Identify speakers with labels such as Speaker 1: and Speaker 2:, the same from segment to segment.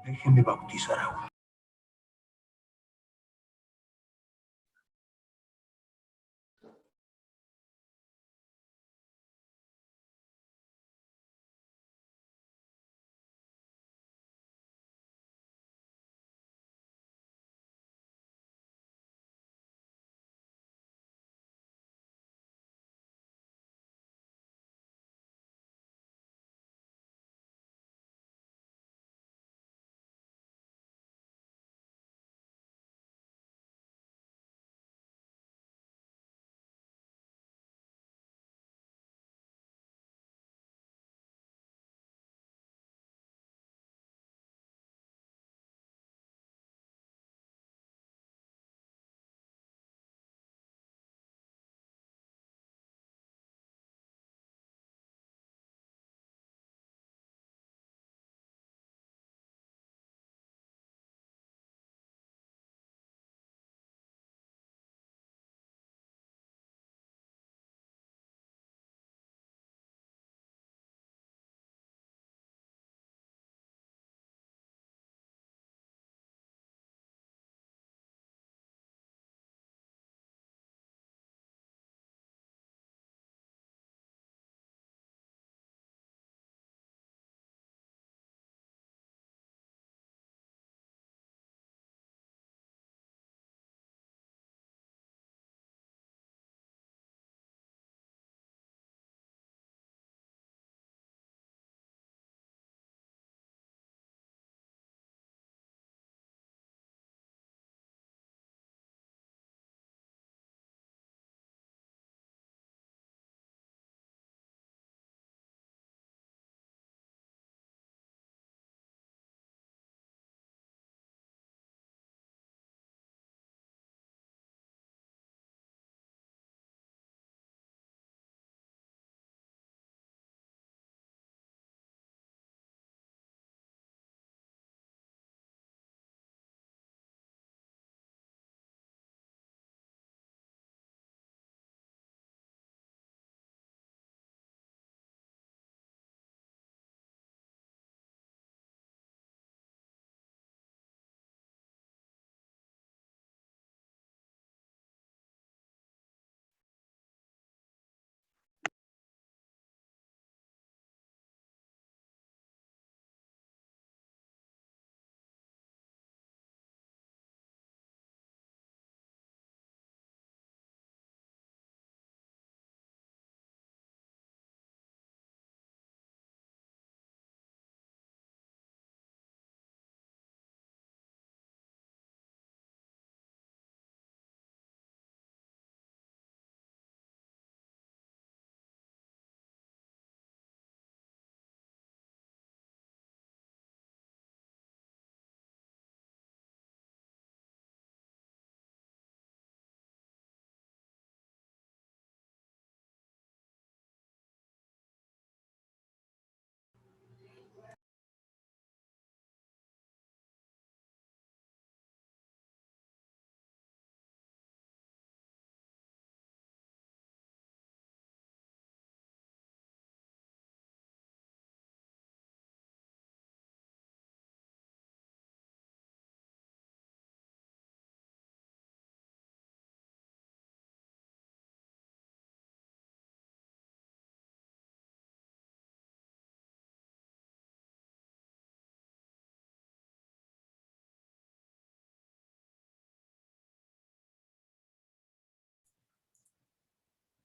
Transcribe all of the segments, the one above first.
Speaker 1: Déjeme bautizar a uno.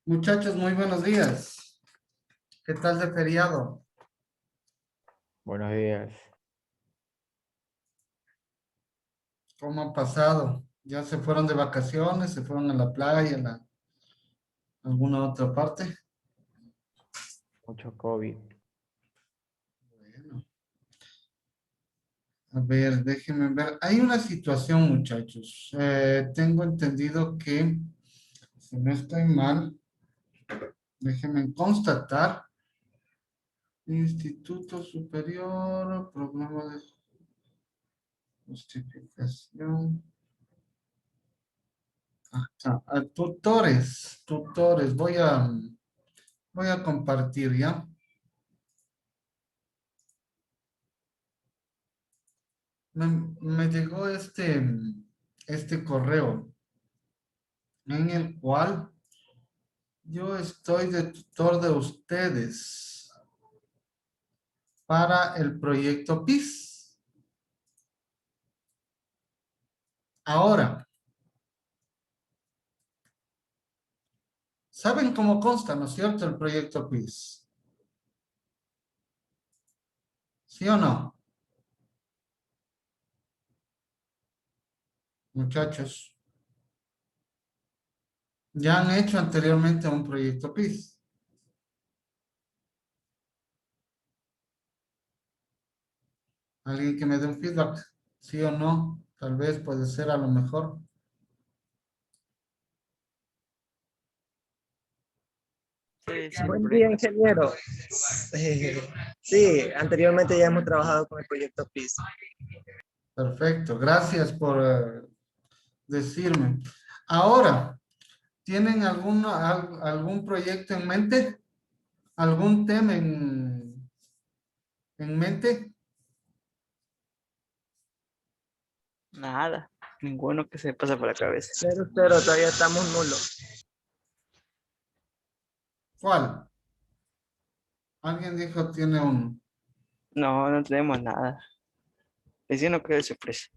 Speaker 2: Muchachos, muy buenos días. ¿Qué tal de feriado?
Speaker 3: Buenos días.
Speaker 2: ¿Cómo han pasado? ¿Ya se fueron de vacaciones? ¿Se fueron a la playa, alguna otra parte?
Speaker 3: Mucho COVID.
Speaker 2: Bueno, a ver, déjenme ver. Hay una situación, muchachos. Tengo entendido que, si no estoy mal, déjenme constatar. Instituto Superior, programa de justificación. Tutores. Voy a compartir ya. me llegó este correo en el cual yo estoy de tutor de ustedes para el proyecto PIS. Ahora, ¿saben cómo consta, no es cierto, el proyecto PIS? ¿Sí o no? Muchachos, ya han hecho anteriormente un proyecto PIS. Alguien que me dé un feedback, sí o no, tal vez puede ser a lo mejor.
Speaker 1: Sí,
Speaker 4: Buen
Speaker 1: siempre.
Speaker 4: día, ingeniero. Sí, anteriormente ya hemos trabajado con el proyecto PIS.
Speaker 2: Perfecto, gracias por decirme. Ahora, ¿tienen algún proyecto en mente? ¿Algún tema en mente?
Speaker 1: Nada. Ninguno que se pasa por la cabeza.
Speaker 4: Cero, todavía estamos nulos.
Speaker 2: ¿Cuál? Alguien dijo tiene uno.
Speaker 1: No, no tenemos nada. Diciendo que de sorpresa.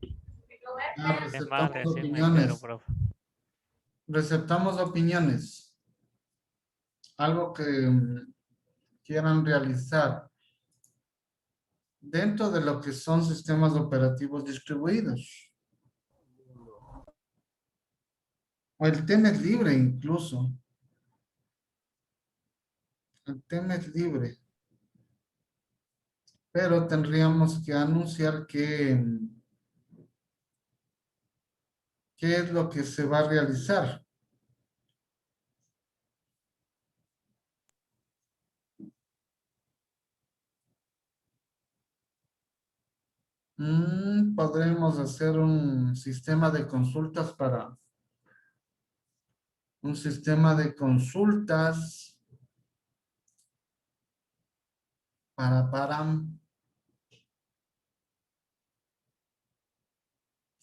Speaker 2: Ah,
Speaker 5: Es más,
Speaker 2: receptamos
Speaker 5: decirme entero,
Speaker 2: opiniones.
Speaker 5: profe.
Speaker 2: Receptamos opiniones. Algo que quieran realizar dentro de lo que son sistemas operativos distribuidos. O el tema es libre incluso. El tema es libre. Pero tendríamos que anunciar qué es lo que se va a realizar. Podremos hacer un sistema de consultas para un sistema de consultas para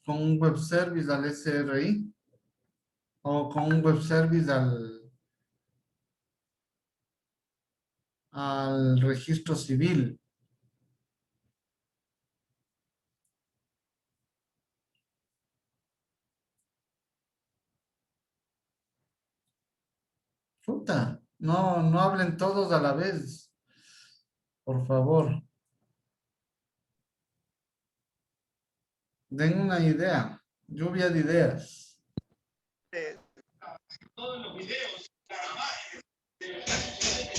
Speaker 2: con un web service al SRI o con un web service al registro civil. Chuta, no hablen todos a la vez, por favor. Den una idea, lluvia de ideas.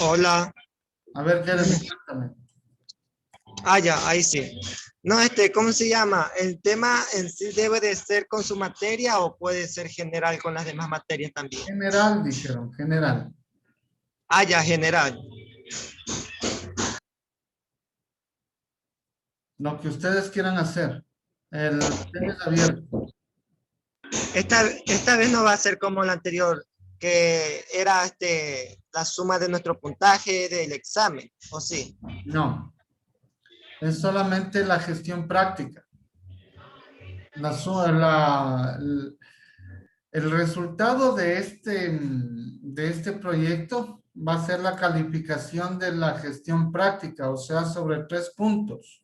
Speaker 4: Hola.
Speaker 2: A ver, Jeremy, cuéntame.
Speaker 4: Ya, ahí sí. No, ¿cómo se llama? ¿El tema en sí debe de ser con su materia o puede ser general con las demás materias también?
Speaker 2: General, dijeron, general.
Speaker 4: Ya, general.
Speaker 2: Lo que ustedes quieran hacer. El tema es abierto.
Speaker 4: Esta vez no va a ser como la anterior, que era la suma de nuestro puntaje del examen, ¿o sí?
Speaker 2: No, es solamente la gestión práctica. El resultado de este proyecto va a ser la calificación de la gestión práctica, o sea, sobre 3 puntos.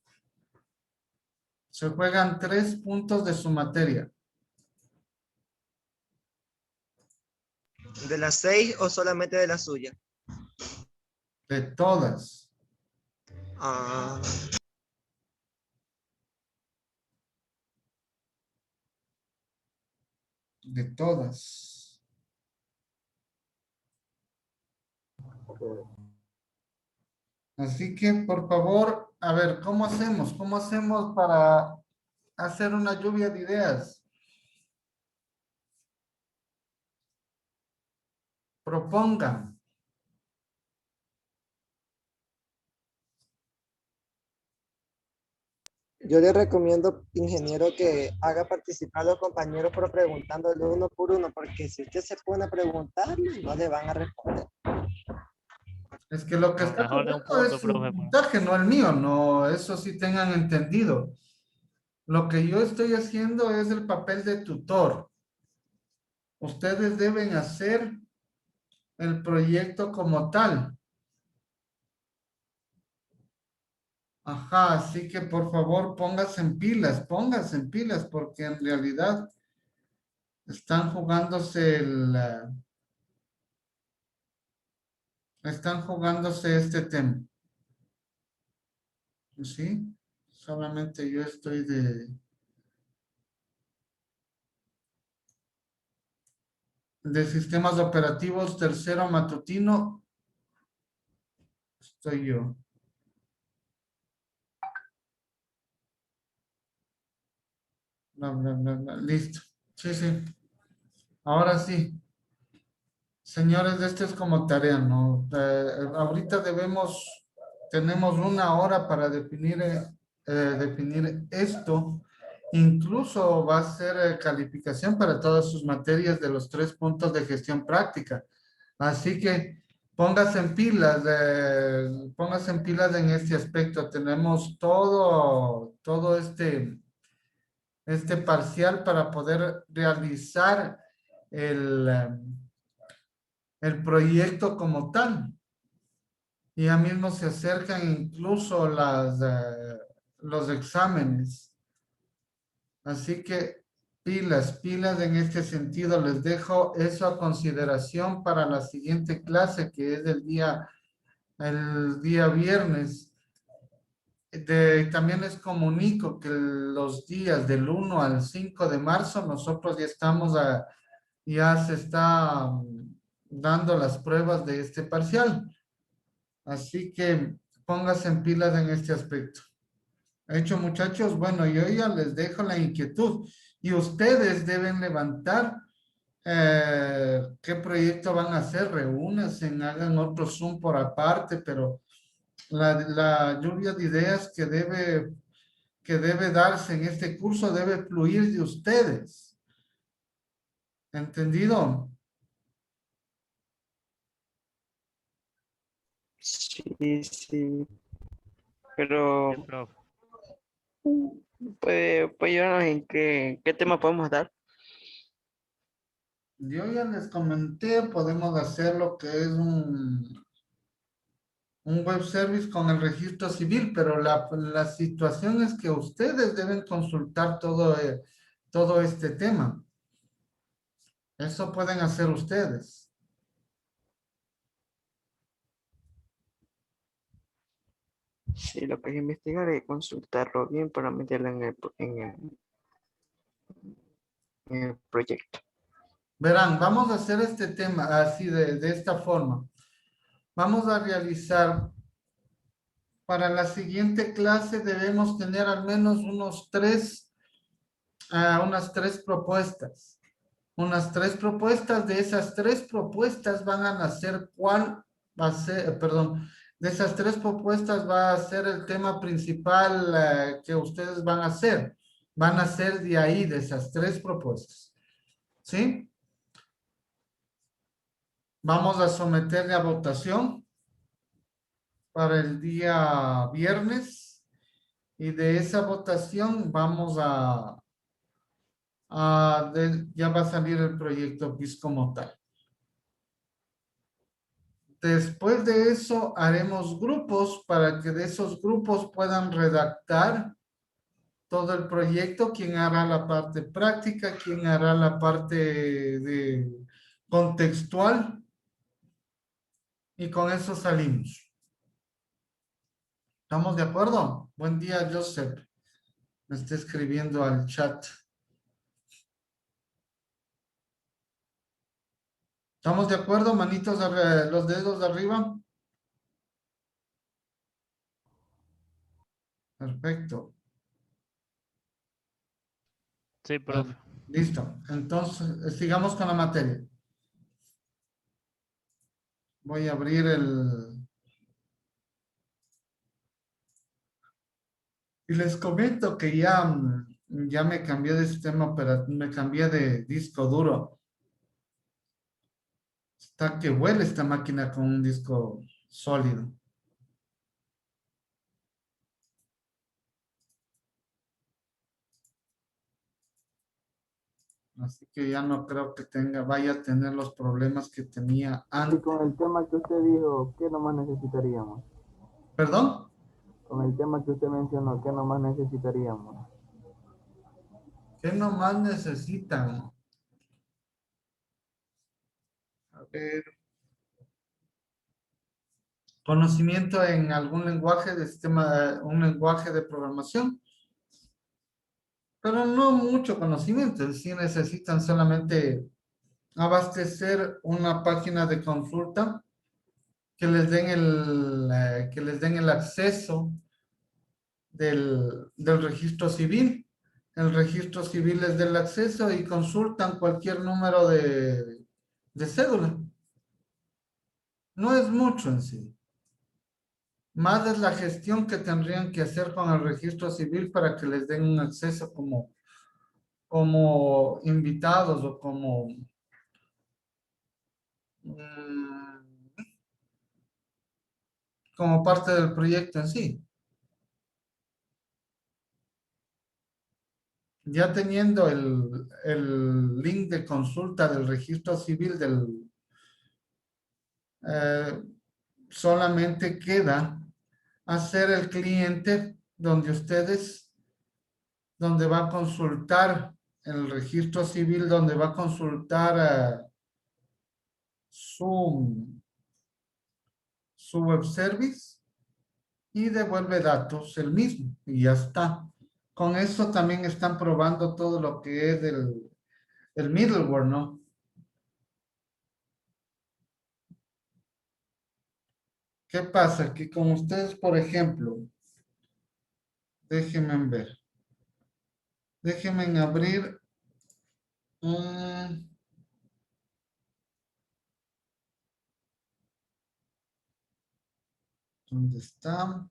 Speaker 2: Se juegan 3 puntos de su materia.
Speaker 4: ¿De las 6 o solamente de la suya?
Speaker 2: De todas.
Speaker 4: Ah,
Speaker 2: De todas. Así que, por favor, a ver, ¿cómo hacemos? ¿Cómo hacemos para hacer una lluvia de ideas? Propongan.
Speaker 4: yo le recomiendo, ingeniero, que haga participar a los compañeros por preguntándole uno por uno, porque si usted se pone a preguntarle, no le van a responder.
Speaker 2: Es que lo que
Speaker 5: Lo
Speaker 2: está
Speaker 5: mejor de un
Speaker 2: correcto es
Speaker 5: punto,
Speaker 2: su
Speaker 5: profe.
Speaker 2: puntaje, no el mío. No, eso sí tengan entendido. Lo que yo estoy haciendo es el papel de tutor. Ustedes deben hacer el proyecto como tal. Ajá, así que por favor pónganse en pilas, porque en realidad están están jugándose este tema. ¿Sí? Solamente yo estoy de sistemas operativos tercero matutino, estoy yo. Bla, bla, bla, bla. Listo. Sí, sí. Ahora sí. Señores, esto es como tarea, ¿no? Ahorita tenemos 1 hora para definir esto. Incluso va a ser calificación para todas sus materias de los 3 puntos de gestión práctica. Así que póngase en pilas en este aspecto. Tenemos todo este parcial para poder realizar el proyecto como tal. Y ya mismo se acercan incluso los exámenes. Así que pilas en este sentido. Les dejo eso a consideración para la siguiente clase, que es el día viernes. También les comunico que los días del 1 al 5 de marzo nosotros ya se está dando las pruebas de este parcial. Así que póngase en pilas en este aspecto. Hecho, muchachos, bueno, yo ya les dejo la inquietud y ustedes deben levantar qué proyecto van a hacer, reúnanse, hagan otro Zoom por aparte, pero la lluvia de ideas que debe darse en este curso debe fluir de ustedes. ¿Entendido?
Speaker 1: Sí, sí. Pero
Speaker 5: Sí, profe.
Speaker 1: puede ayudarnos en qué tema podemos dar.
Speaker 2: Yo ya les comenté, podemos hacer lo que es un web service con el registro civil, pero la situación es que ustedes deben consultar todo este tema. Eso pueden hacer ustedes.
Speaker 1: Sí, lo que es investigar y consultarlo bien para meterlo en el proyecto.
Speaker 2: Verán, vamos a hacer este tema así de esta forma. Vamos a realizar, para la siguiente clase debemos tener al menos unas 3 propuestas. Unas 3 propuestas, de esas 3 propuestas van a nacer cuál va a ser, perdón, de esas 3 propuestas va a ser el tema principal que ustedes van a hacer. Van a ser de ahí, de esas 3 propuestas. ¿Sí? Vamos a someterle a votación para el día viernes y de esa votación ya va a salir el proyecto BIS como tal. Después de eso haremos grupos para que de esos grupos puedan redactar todo el proyecto, quién hará la parte práctica, quién hará la parte de contextual y con eso salimos. ¿Estamos de acuerdo? Buen día, Joseph. Me está escribiendo al chat. ¿Estamos de acuerdo? Manitos, los dedos de arriba. Perfecto.
Speaker 5: Sí, profe.
Speaker 2: Listo. Entonces, sigamos con la materia. Voy a abrir y les comento que ya me cambié de sistema operativo, me cambié de disco duro. Está que huele esta máquina con un disco sólido. Así que ya no creo que vaya a tener los problemas que tenía
Speaker 6: Y
Speaker 2: antes.
Speaker 6: con el tema que usted dijo, ¿qué nomás necesitaríamos?
Speaker 2: ¿Perdón?
Speaker 6: Con el tema que usted mencionó, ¿qué nomás necesitaríamos?
Speaker 2: ¿Qué nomás necesitan? A ver. Conocimiento en algún lenguaje de sistema, un lenguaje de programación. Pero no mucho conocimiento. Sí necesitan solamente abastecer una página de consulta que les den el acceso del registro civil. El registro civil les da el acceso y consultan cualquier número de cédula. No es mucho en sí. Más es la gestión que tendrían que hacer con el registro civil para que les den un acceso como invitados o mm, como parte del proyecto en sí. Ya teniendo el link de consulta del registro civil eh, solamente queda hacer el cliente donde va a consultar el registro civil, donde va a consultar su web service y devuelve datos el mismo y ya está. Con eso también están probando todo lo que es el middleware, ¿no? ¿Qué pasa? Que con ustedes, por ejemplo, déjenme ver. Déjenme abrir un... ¿Dónde está?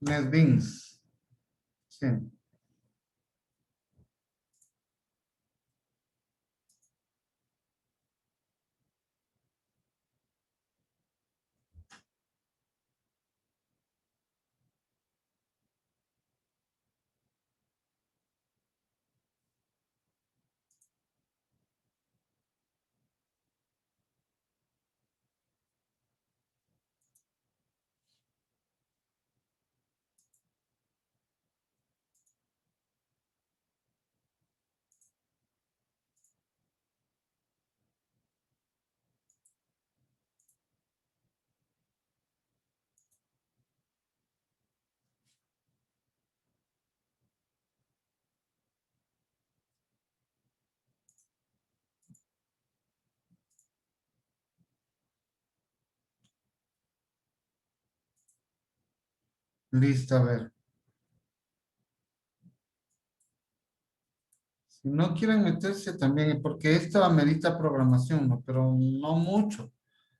Speaker 2: NetBeans. Sí. Listo, a ver. Si no quieren meterse también, porque esto amerita programación, ¿no? Pero no mucho.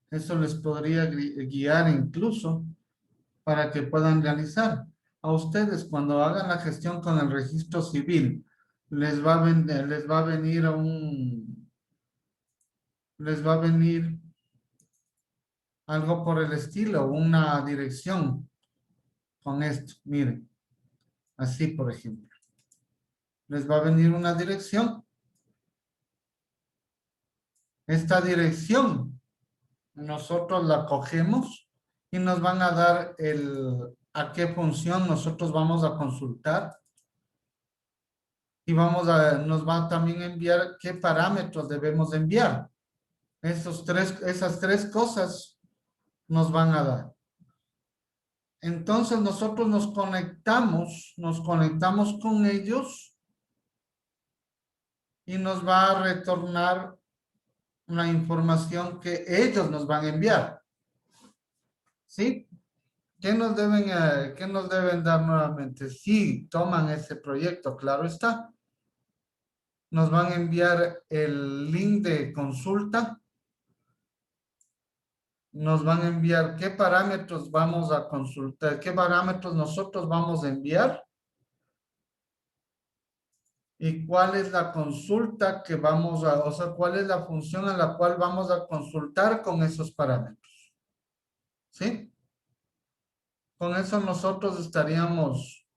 Speaker 2: Eso les podría guiar incluso para que puedan realizar. A ustedes, cuando hagan la gestión con el registro civil, les va a venir les va a venir algo por el estilo, una dirección con esto. Miren, así por ejemplo. Les va a venir una dirección. Esta dirección nosotros la cogemos y nos van a dar a qué función nosotros vamos a consultar y nos va a también enviar qué parámetros debemos enviar. Esas tres cosas nos van a dar. Entonces nosotros nos conectamos con ellos y nos va a retornar una información que ellos nos van a enviar. ¿Sí? ¿Qué nos deben dar nuevamente? Si toman ese proyecto, claro está. Nos van a enviar el link de consulta. Nos van a enviar qué parámetros vamos a consultar, qué parámetros nosotros vamos a enviar. y cuál es la consulta que vamos a, o sea, cuál es la función a la cual vamos a consultar con esos parámetros. ¿Sí? Con eso nosotros estaríamos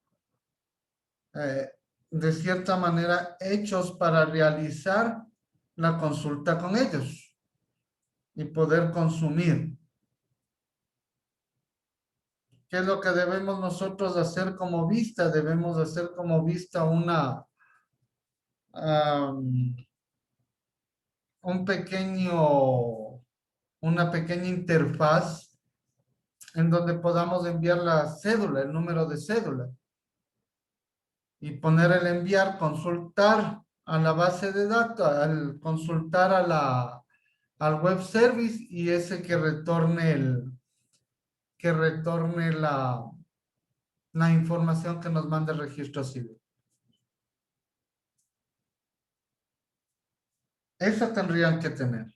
Speaker 2: de cierta manera hechos para realizar la consulta con ellos y poder consumir. ¿Qué es lo que debemos nosotros hacer como vista? Debemos hacer como vista una pequeña interfaz en donde podamos enviar la cédula, el número de cédula. Y poner el enviar, consultar a la base de datos, al consultar al web service y ese que retorne la información que nos manda el registro civil. Eso tendrían que tener.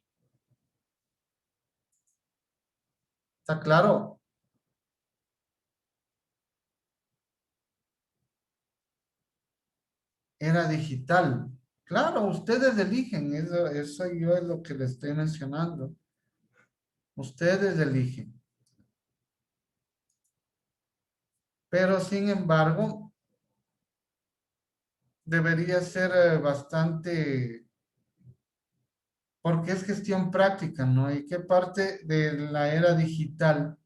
Speaker 2: ¿Está claro? Era digital. Claro, ustedes eligen. Eso yo es lo que les estoy mencionando. Ustedes eligen. Pero sin embargo, debería ser bastante, porque es gestión práctica, ¿no? ¿Y qué parte de la era digital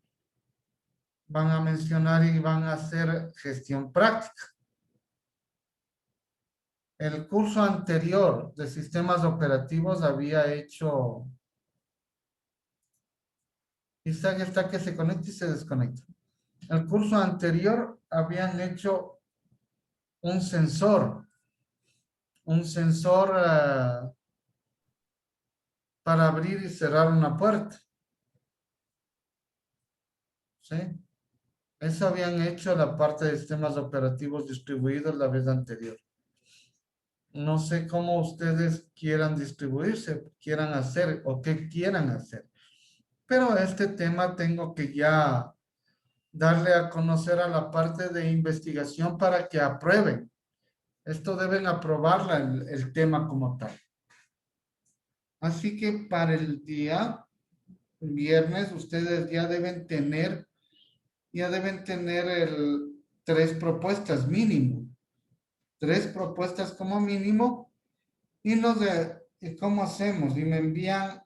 Speaker 2: van a mencionar y van a hacer gestión práctica? El curso anterior de sistemas operativos había hecho, Isaac está que se conecta y se desconecta. El curso anterior habían hecho un sensor para abrir y cerrar una puerta. ¿Sí? Eso habían hecho la parte de sistemas operativos distribuidos la vez anterior. No sé cómo ustedes quieran distribuirse, quieran hacer o qué quieran hacer. Pero este tema tengo que ya darle a conocer a la parte de investigación para que aprueben. Esto deben aprobarla el tema como tal. Así que para el día viernes ustedes ya deben tener tres propuestas mínimo. Tres propuestas como mínimo. Y ¿cómo hacemos? Y me envían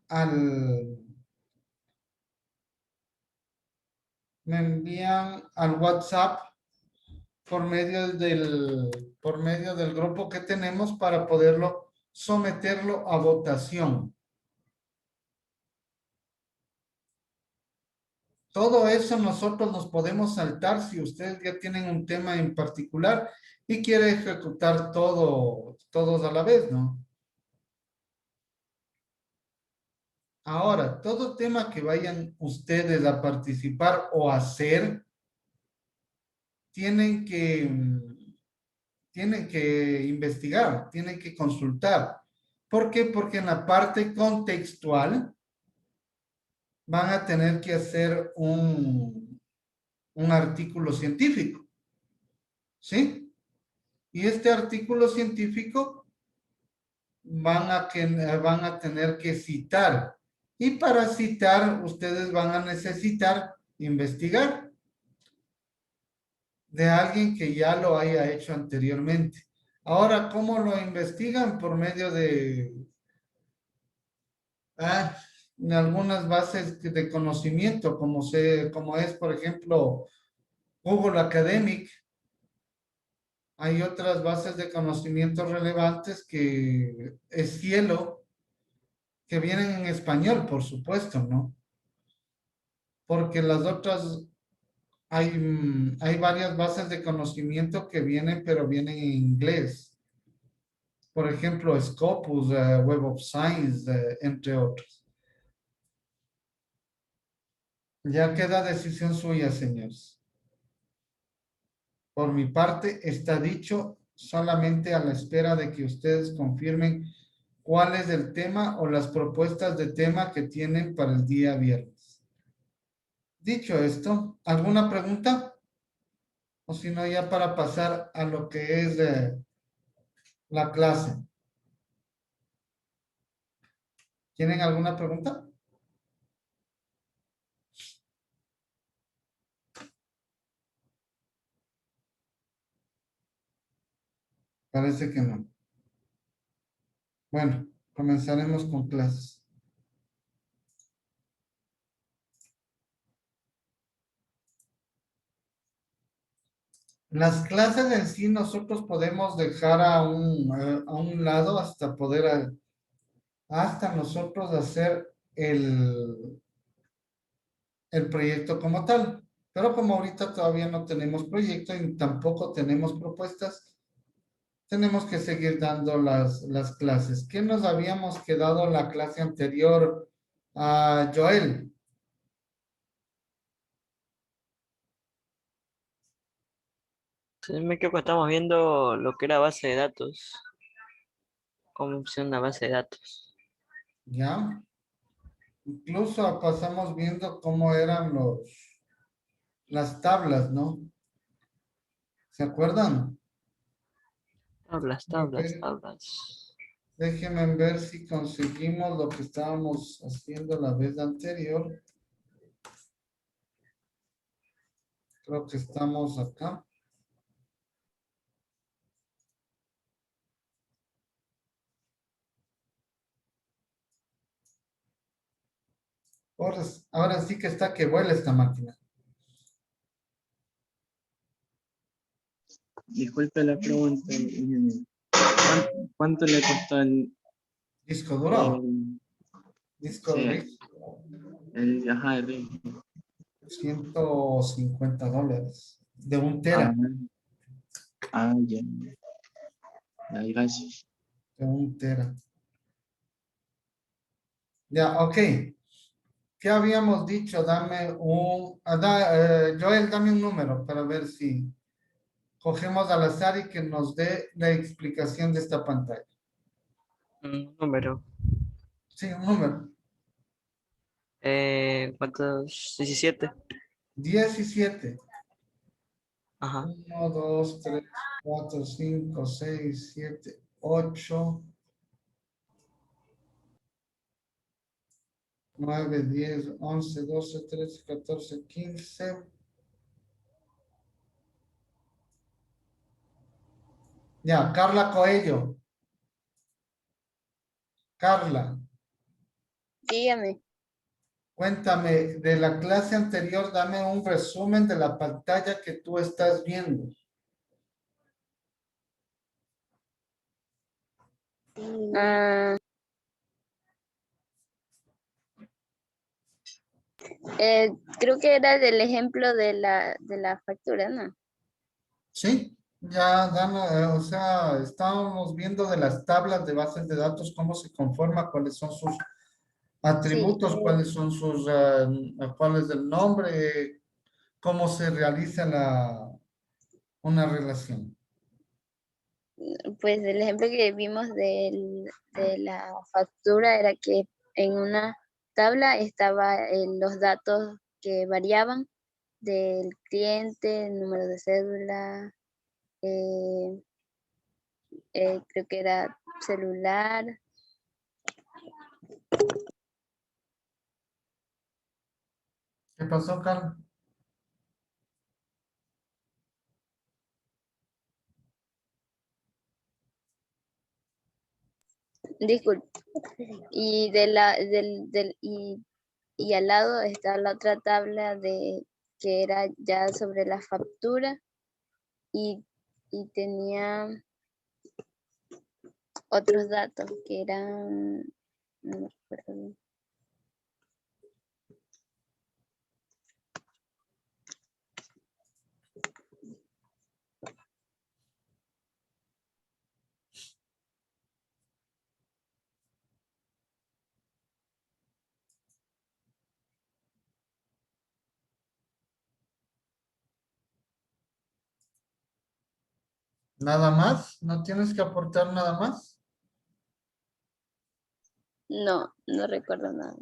Speaker 2: al WhatsApp por medio del grupo que tenemos para poderlo someterlo a votación. Todo eso nosotros nos podemos saltar si ustedes ya tienen un tema en particular y quieren ejecutar todos a la vez, ¿no? Ahora, todo tema que vayan ustedes a participar o hacer, tienen que investigar, tienen que consultar. ¿Por qué? Porque en la parte contextual van a tener que hacer un artículo científico. ¿Sí? Y este artículo científico van a tener que citar. Y para citar, ustedes van a necesitar investigar de alguien que ya lo haya hecho anteriormente. Ahora, ¿cómo lo investigan? Por medio de algunas bases de conocimiento, como es, por ejemplo, Google Academic. Hay otras bases de conocimiento relevantes que es Cielo, que vienen en español, por supuesto, ¿no? Porque las otras, hay varias bases de conocimiento que vienen, pero vienen en inglés. Por ejemplo, Scopus, Web of Science, entre otros. Ya queda decisión suya, señores. Por mi parte, está dicho, solamente a la espera de que ustedes confirmen cuál es el tema o las propuestas de tema que tienen para el día viernes. Dicho esto, ¿alguna pregunta? O si no, ya para pasar a lo que es la clase. ¿Tienen alguna pregunta? Parece que no. Bueno, comenzaremos con clases. Las clases en sí nosotros podemos dejar a un lado hasta poder, hasta nosotros hacer el proyecto como tal. Pero como ahorita todavía no tenemos proyecto y tampoco tenemos propuestas, tenemos que seguir dando las clases. ¿Qué nos habíamos quedado la clase anterior a Joel?
Speaker 1: Sí, me equivoco, estamos viendo lo que era base de datos. Cómo funciona una base de datos.
Speaker 2: ¿Ya? Incluso pasamos viendo cómo eran las tablas, ¿no? ¿Se acuerdan?
Speaker 1: Tablas,
Speaker 2: A
Speaker 1: tablas,
Speaker 2: ver,
Speaker 1: tablas.
Speaker 2: déjenme ver si conseguimos lo que estábamos haciendo la vez anterior. Creo que estamos acá. Ahora sí que está que vuela esta máquina.
Speaker 7: Disculpe la pregunta. ¿Cuánto le costó
Speaker 2: Disco duro. Disco
Speaker 7: sí,
Speaker 2: rígido.
Speaker 7: ajá, el ring?
Speaker 2: $150. De un
Speaker 7: Ah,
Speaker 2: tera.
Speaker 7: ya. Ya, gracias.
Speaker 2: De un tera. Ya, ok. ¿Qué habíamos dicho? Dame Joel, dame un número para ver si cogemos al azar y que nos dé la explicación de esta pantalla.
Speaker 1: Un número.
Speaker 2: Sí, un número.
Speaker 1: ¿Cuántos? 17.
Speaker 2: 17.
Speaker 1: Ajá.
Speaker 2: 1, 2, 3, 4, 5, 6, 7, 8, 9, 10, 11, 12, 13, 14, 15. Ya, Carla Coello. Carla,
Speaker 8: Dígame.
Speaker 2: cuéntame de la clase anterior, dame un resumen de la pantalla que tú estás viendo.
Speaker 8: Ah, creo que era del ejemplo de la factura, ¿no?
Speaker 2: Sí, ya, Dana, o sea, estábamos viendo de las tablas de bases de datos, cómo se conforma, cuáles son sus
Speaker 8: Sí,
Speaker 2: atributos, cuáles son sus, cuál es el nombre, cómo se realiza una relación.
Speaker 8: pues el ejemplo que vimos de la factura era que en una tabla estaban los datos que variaban del cliente, el número de cédula, eh, creo que era celular.
Speaker 2: ¿Qué pasó, Carla?
Speaker 8: Disculpe. Y y al lado está la otra tabla que era ya sobre la factura y, y tenía otros datos que eran, no me acuerdo bien.
Speaker 2: ¿Nada más? ¿No tienes que aportar nada más?
Speaker 8: No, no recuerdo nada.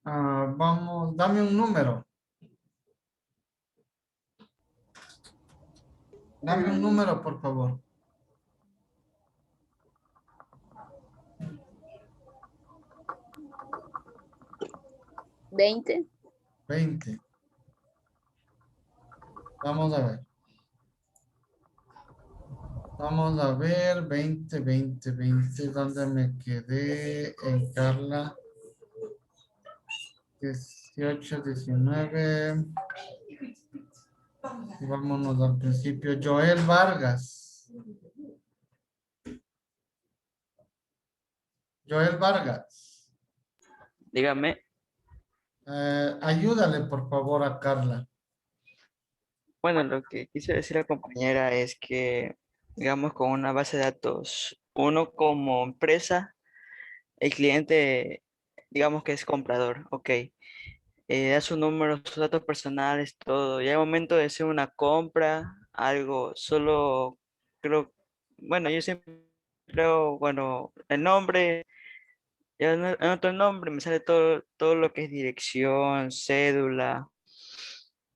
Speaker 2: Vamos, dame un número. Dame un
Speaker 8: Mm,
Speaker 2: número, por favor.
Speaker 8: 20.
Speaker 2: 20. Vamos a ver. Vamos a ver, 20, 20, 20. ¿Dónde me quedé? En Carla. 18, 19. Y vámonos al principio. Joel Vargas. Joel Vargas.
Speaker 1: Dígame.
Speaker 2: Ayúdale, por favor, a Carla.
Speaker 1: Bueno, lo que quise decir la compañera es que, digamos, con una base de datos, uno como empresa, el cliente, digamos que es comprador, ok, da su número, sus datos personales, todo. Ya al momento de hacer una compra, algo, solo creo, bueno, yo siempre creo, bueno, el nombre, ya anoto el nombre, me sale todo, todo lo que es dirección, cédula,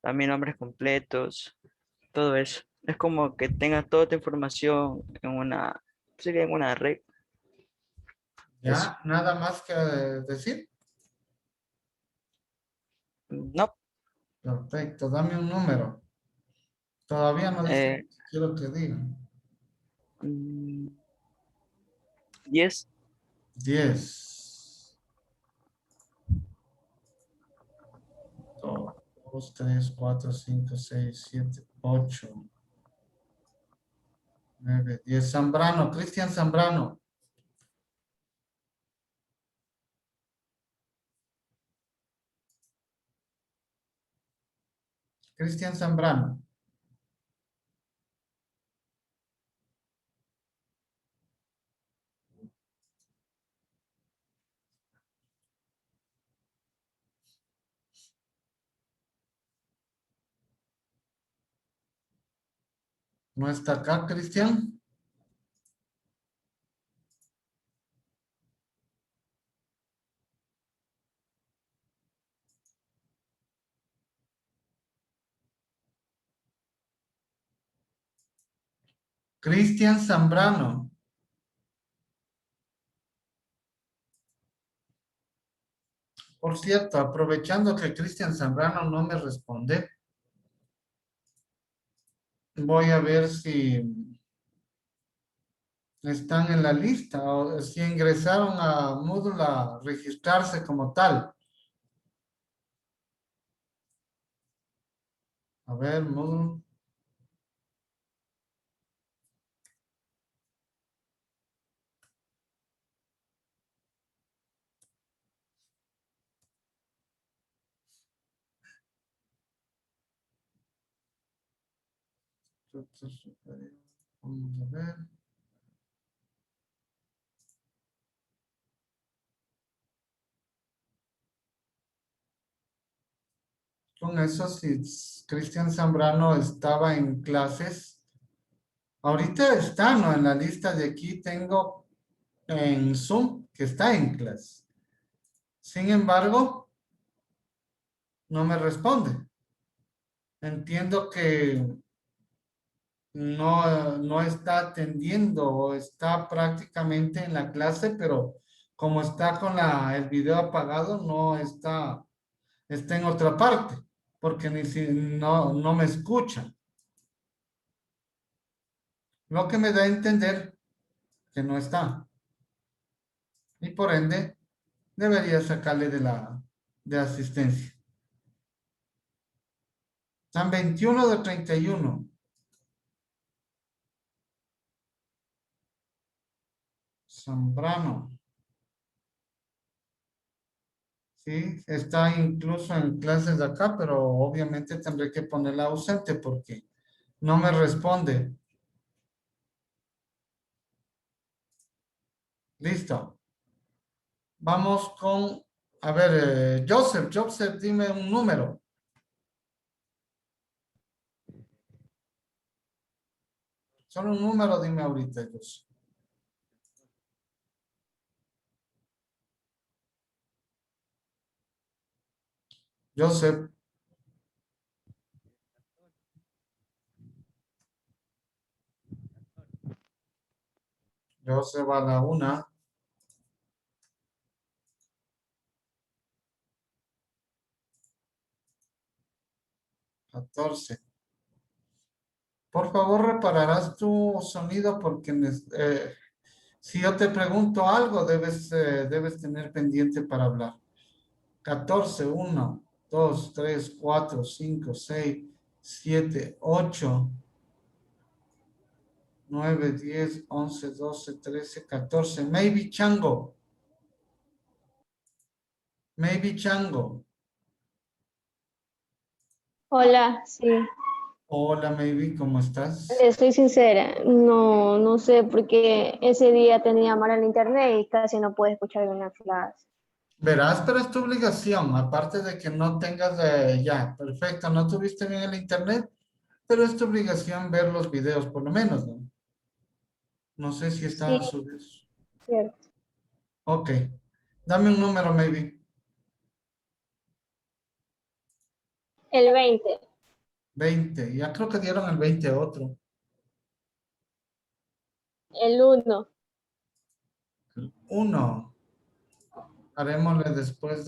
Speaker 1: también nombres completos, todo eso. Es como que tengas toda tu información en una, sería en una red. Eso.
Speaker 2: ¿Ya? ¿Nada más que decir?
Speaker 1: No,
Speaker 2: Perfecto. Dame un número. Todavía no dice lo
Speaker 1: eh,
Speaker 2: que quiero que diga.
Speaker 1: 10.
Speaker 2: 10. 2, 3, 4, 5, 6, 7, 8, 9, 10. Zambrano, Cristian Zambrano. Cristian Zambrano. ¿No está acá, Cristian? Cristian Zambrano. Por cierto, aprovechando que Cristian Zambrano no me responde, voy a ver si están en la lista o si ingresaron a Moodle a registrarse como tal. A ver, Moodle. Vamos a ver. Con eso, si Cristian Zambrano estaba en clases, ahorita está, ¿no? En la lista de aquí tengo en Zoom que está en clase. Sin embargo, no me responde. Entiendo que no está atendiendo o está prácticamente en la clase, pero como está con el video apagado, no está, está en otra parte, porque no me escucha. Lo que me da a entender que no está. Y por ende, debería sacarle de asistencia. Están 21 de 31. Zambrano. Sí, está incluso en clases de acá, pero obviamente tendré que ponerla ausente porque no me responde. Listo. Vamos con, a ver, Joseph. Joseph, dime un número. Solo un número, dime ahorita, Joseph. Joseph. Joseph a la 1. 14. Por favor, repararás tu sonido porque si yo te pregunto algo, debes tener pendiente para hablar. 14, 1, 2, 3, 4, 5, 6, 7, 8, 9, 10, 11, 12, 13, 14. Maybe Chango. Maybe Chango.
Speaker 9: Hola, sí.
Speaker 2: Hola, Maybe, ¿cómo estás?
Speaker 9: Les soy sincera, no sé porque ese día tenía mal el internet y casi no pude escuchar bien las clases.
Speaker 2: Verás, pero es tu obligación, aparte de que no tengas ya, perfecto, no tuviste bien el internet, pero es tu obligación ver los videos, por lo menos, ¿no? No sé si
Speaker 9: Sí,
Speaker 2: estaban subidos.
Speaker 9: cierto.
Speaker 2: Ok, dame un número, maybe.
Speaker 9: El 20,
Speaker 2: 20, ya creo que dieron el 20 a otro.
Speaker 9: el 1,
Speaker 2: 1, haremosle después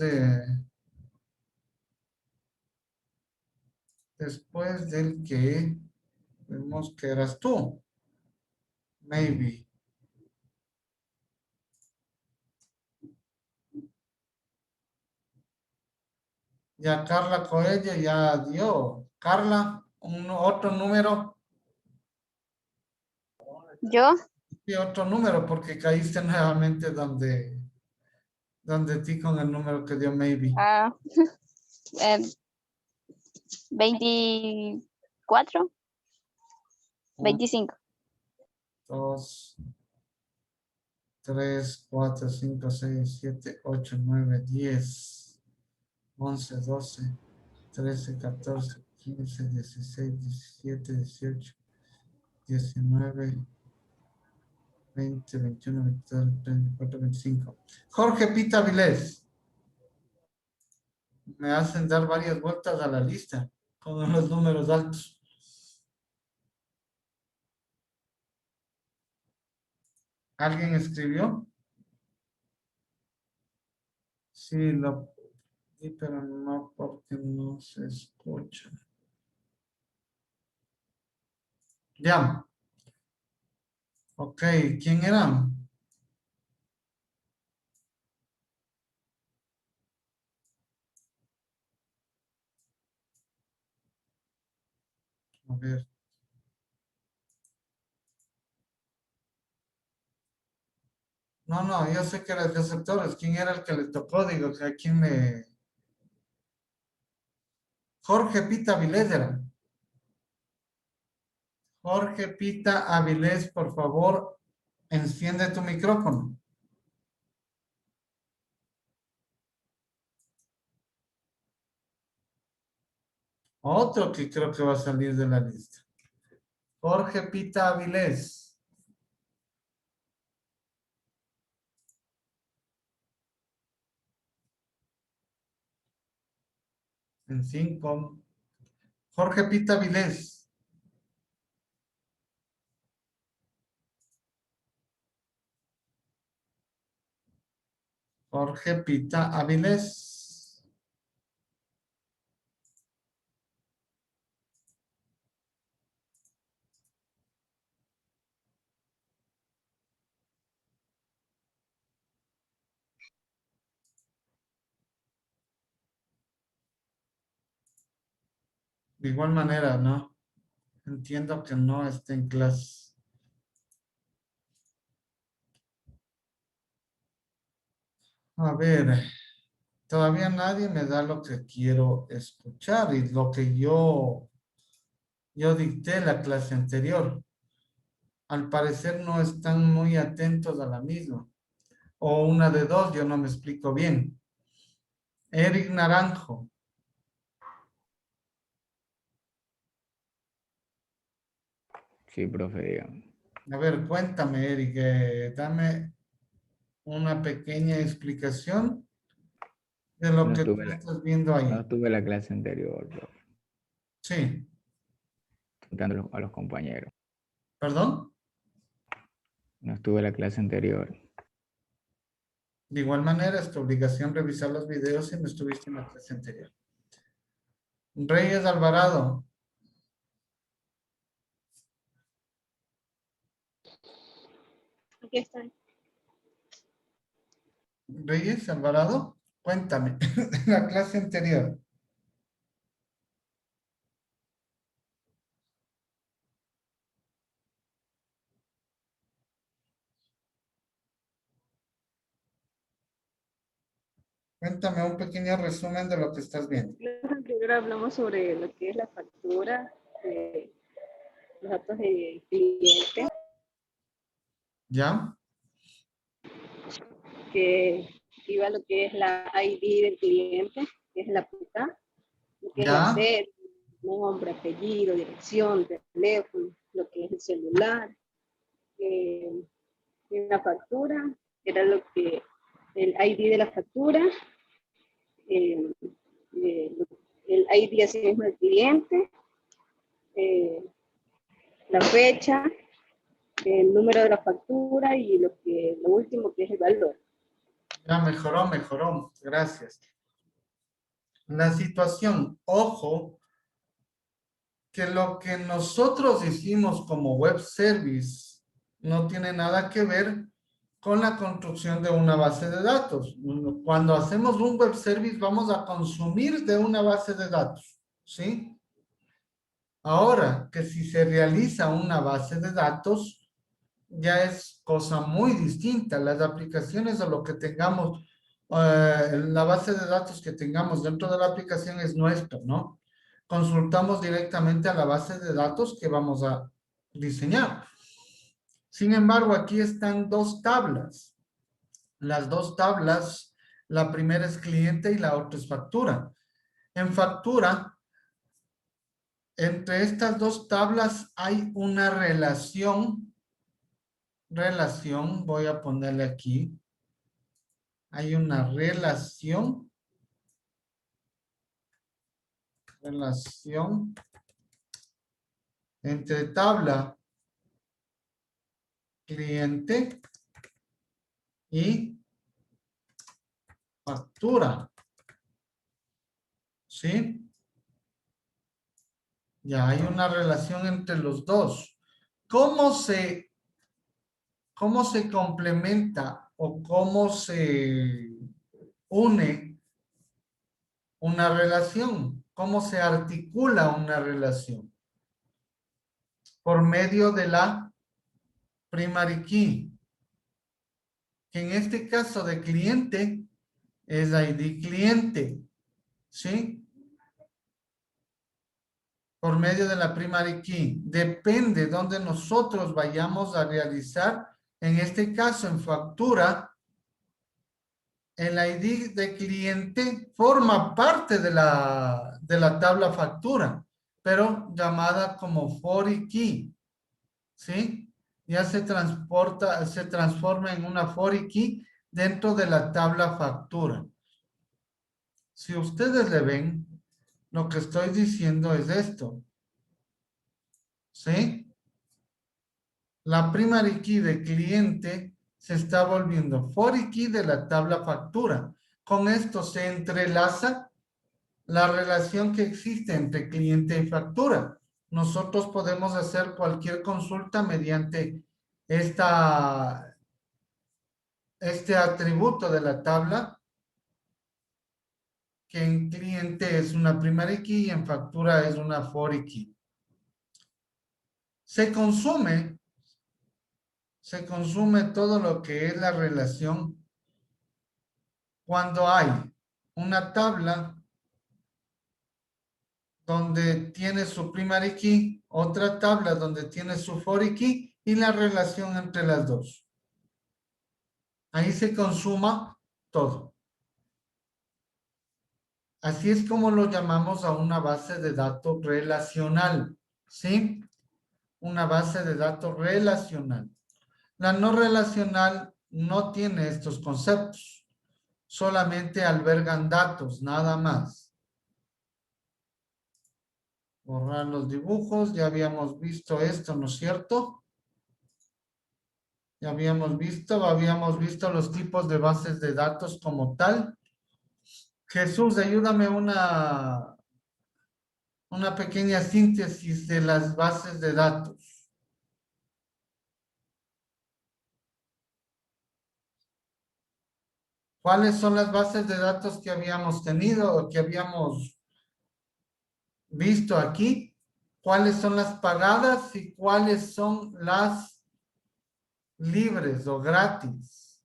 Speaker 2: del que vemos que eras tú, maybe. Ya Carla Coelho ya dio. Carla, otro número.
Speaker 8: ¿Yo?
Speaker 2: Y otro número porque caíste nuevamente donde ti con el número que dio maybe.
Speaker 8: Ah, 24, 25.
Speaker 2: 2, 3, 4, 5, 6, 7, 8, 9, 10, 11, 12, 13, 14, 15, 16, 17, 18, 19, 20, 21, 22, 24, 25. Jorge Pita Vilés. Me hacen dar varias vueltas a la lista con los números altos. ¿Alguien escribió? Sí, sí, pero no porque no se escucha. Ya. Ok, ¿quién era? A ver. No, yo sé que eres de sectores. ¿Quién era el que le tocó? Digo, que a quién le... Jorge Pita Avilés era. Jorge Pita Avilés, por favor, enciende tu micrófono. Otro que creo que va a salir de la lista. Jorge Pita Avilés. En 5. Jorge Pita Avilés. Jorge Pita Avilés. De igual manera, ¿no? Entiendo que no esté en clase. A ver, todavía nadie me da lo que quiero escuchar y lo que yo dicté la clase anterior. Al parecer no están muy atentos a la misma. O una de dos, yo no me explico bien. Eric Naranjo.
Speaker 3: Sí, profe, dígame.
Speaker 2: A ver, cuéntame, Eric, dame una pequeña explicación de lo
Speaker 3: No
Speaker 2: que tú
Speaker 3: estuve
Speaker 2: estás viendo
Speaker 3: no
Speaker 2: ahí.
Speaker 3: estuve la clase anterior, profe.
Speaker 2: Sí,
Speaker 3: Preguntando a los compañeros.
Speaker 2: perdón.
Speaker 3: No estuve la clase anterior.
Speaker 2: De igual manera, es tu obligación revisar los videos si no estuviste en la clase anterior. Reyes Alvarado.
Speaker 9: Aquí está.
Speaker 2: Reyes Alvarado, cuéntame, en la clase anterior. Cuéntame un pequeño resumen de lo que estás viendo.
Speaker 10: En la anterior hablamos sobre lo que es la factura, los datos de cliente,
Speaker 2: ¿Ya?
Speaker 10: que iba lo que es la ID del cliente, que es la puta, lo que es la
Speaker 2: ¿Ya?
Speaker 10: sede, nombre, apellido, dirección, teléfono, lo que es el celular, y una factura, era lo que, el ID de la factura, eh, el ID así mismo del cliente, la fecha, el número de la factura y lo último que es el valor.
Speaker 2: Ya mejoró. Gracias. La situación, ojo, que lo que nosotros hicimos como web service no tiene nada que ver con la construcción de una base de datos. Cuando hacemos un web service vamos a consumir de una base de datos, ¿sí? Ahora, que si se realiza una base de datos, ya es cosa muy distinta. Las aplicaciones o lo que tengamos, la base de datos que tengamos dentro de la aplicación es nuestro, ¿no? Consultamos directamente a la base de datos que vamos a diseñar. Sin embargo, aquí están dos tablas. Las dos tablas, la primera es cliente y la otra es factura. En factura, entre estas dos tablas hay una relación, voy a ponerle aquí, hay una relación entre tabla cliente y factura. ¿Sí? Ya hay una relación entre los dos. ¿Cómo se complementa o cómo se une una relación? ¿Cómo se articula una relación? Por medio de la primary key, que en este caso de cliente es ID cliente, ¿sí? Por medio de la primary key. Depende de donde nosotros vayamos a realizar, en este caso en factura, el ID de cliente forma parte de la tabla factura, pero llamada como foreign key, ¿sí? Ya se transforma en una foreign key dentro de la tabla factura. Si ustedes le ven, lo que estoy diciendo es esto, ¿sí? La primary key de cliente se está volviendo foreign key de la tabla factura. Con esto se entrelaza la relación que existe entre cliente y factura. Nosotros podemos hacer cualquier consulta mediante este atributo de la tabla, que en cliente es una primary key y en factura es una foreign key. Se consume todo lo que es la relación cuando hay una tabla donde tiene su primary key, otra tabla donde tiene su foreign key y la relación entre las dos. Ahí se consuma todo. Así es como lo llamamos a una base de datos relacional, ¿sí? Una base de datos relacional. La no relacional no tiene estos conceptos. Solamente albergan datos, nada más. Borrar los dibujos. Ya habíamos visto esto, ¿no es cierto? Ya habíamos visto los tipos de bases de datos como tal. Jesús, ayúdame una pequeña síntesis de las bases de datos. ¿Cuáles son las bases de datos que habíamos tenido o que habíamos visto aquí? ¿Cuáles son las pagadas y cuáles son las libres o gratis?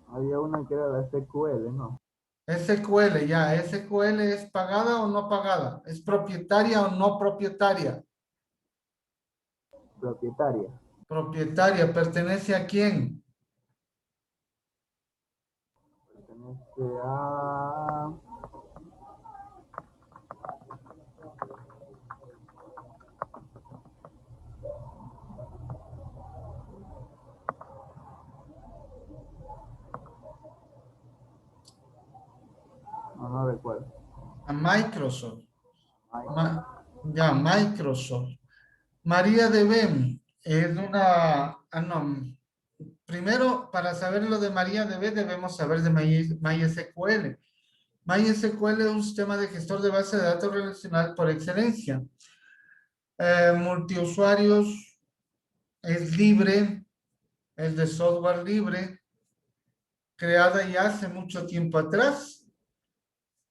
Speaker 6: Había una que era la SQL, ¿no?
Speaker 2: SQL, ya. ¿SQL es pagada o no pagada? ¿Es propietaria o no propietaria?
Speaker 6: Propietaria.
Speaker 2: Propietaria. ¿Pertenece a quién?
Speaker 6: Pertenece a... No, no recuerdo.
Speaker 2: A Microsoft. Ya, Microsoft. María de Ben es una... no. Primero, para saber lo de María de Ben, debemos saber de MySQL. MySQL es un sistema de gestor de base de datos relacional por excelencia. Multiusuarios, es libre, es de software libre, creada ya hace mucho tiempo atrás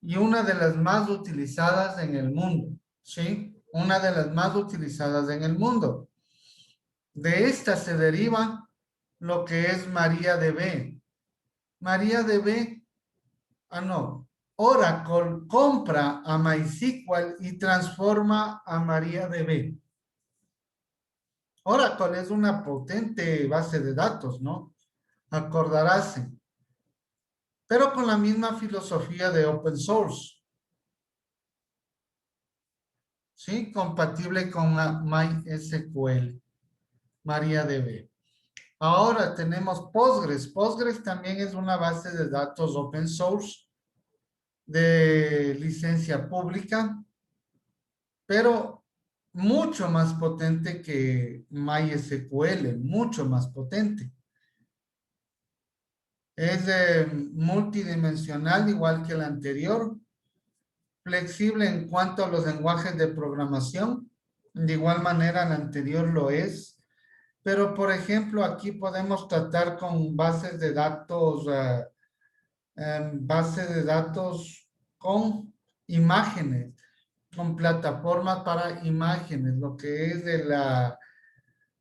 Speaker 2: y una de las más utilizadas en el mundo, ¿sí? Una de las más utilizadas en el mundo. De esta se deriva lo que es MariaDB. MariaDB, Oracle compra a MySQL y transforma a MariaDB. Oracle es una potente base de datos, ¿no? Acordarás. Pero con la misma filosofía de open source. ¿Sí? Compatible con MySQL, MariaDB. Ahora tenemos Postgres. Postgres también es una base de datos open source de licencia pública, pero mucho más potente que MySQL, mucho más potente. Es multidimensional, igual que el anterior. Flexible en cuanto a los lenguajes de programación. De igual manera, el anterior lo es. Pero, por ejemplo, aquí podemos tratar con bases de datos, con imágenes, con plataformas para imágenes, lo que es de la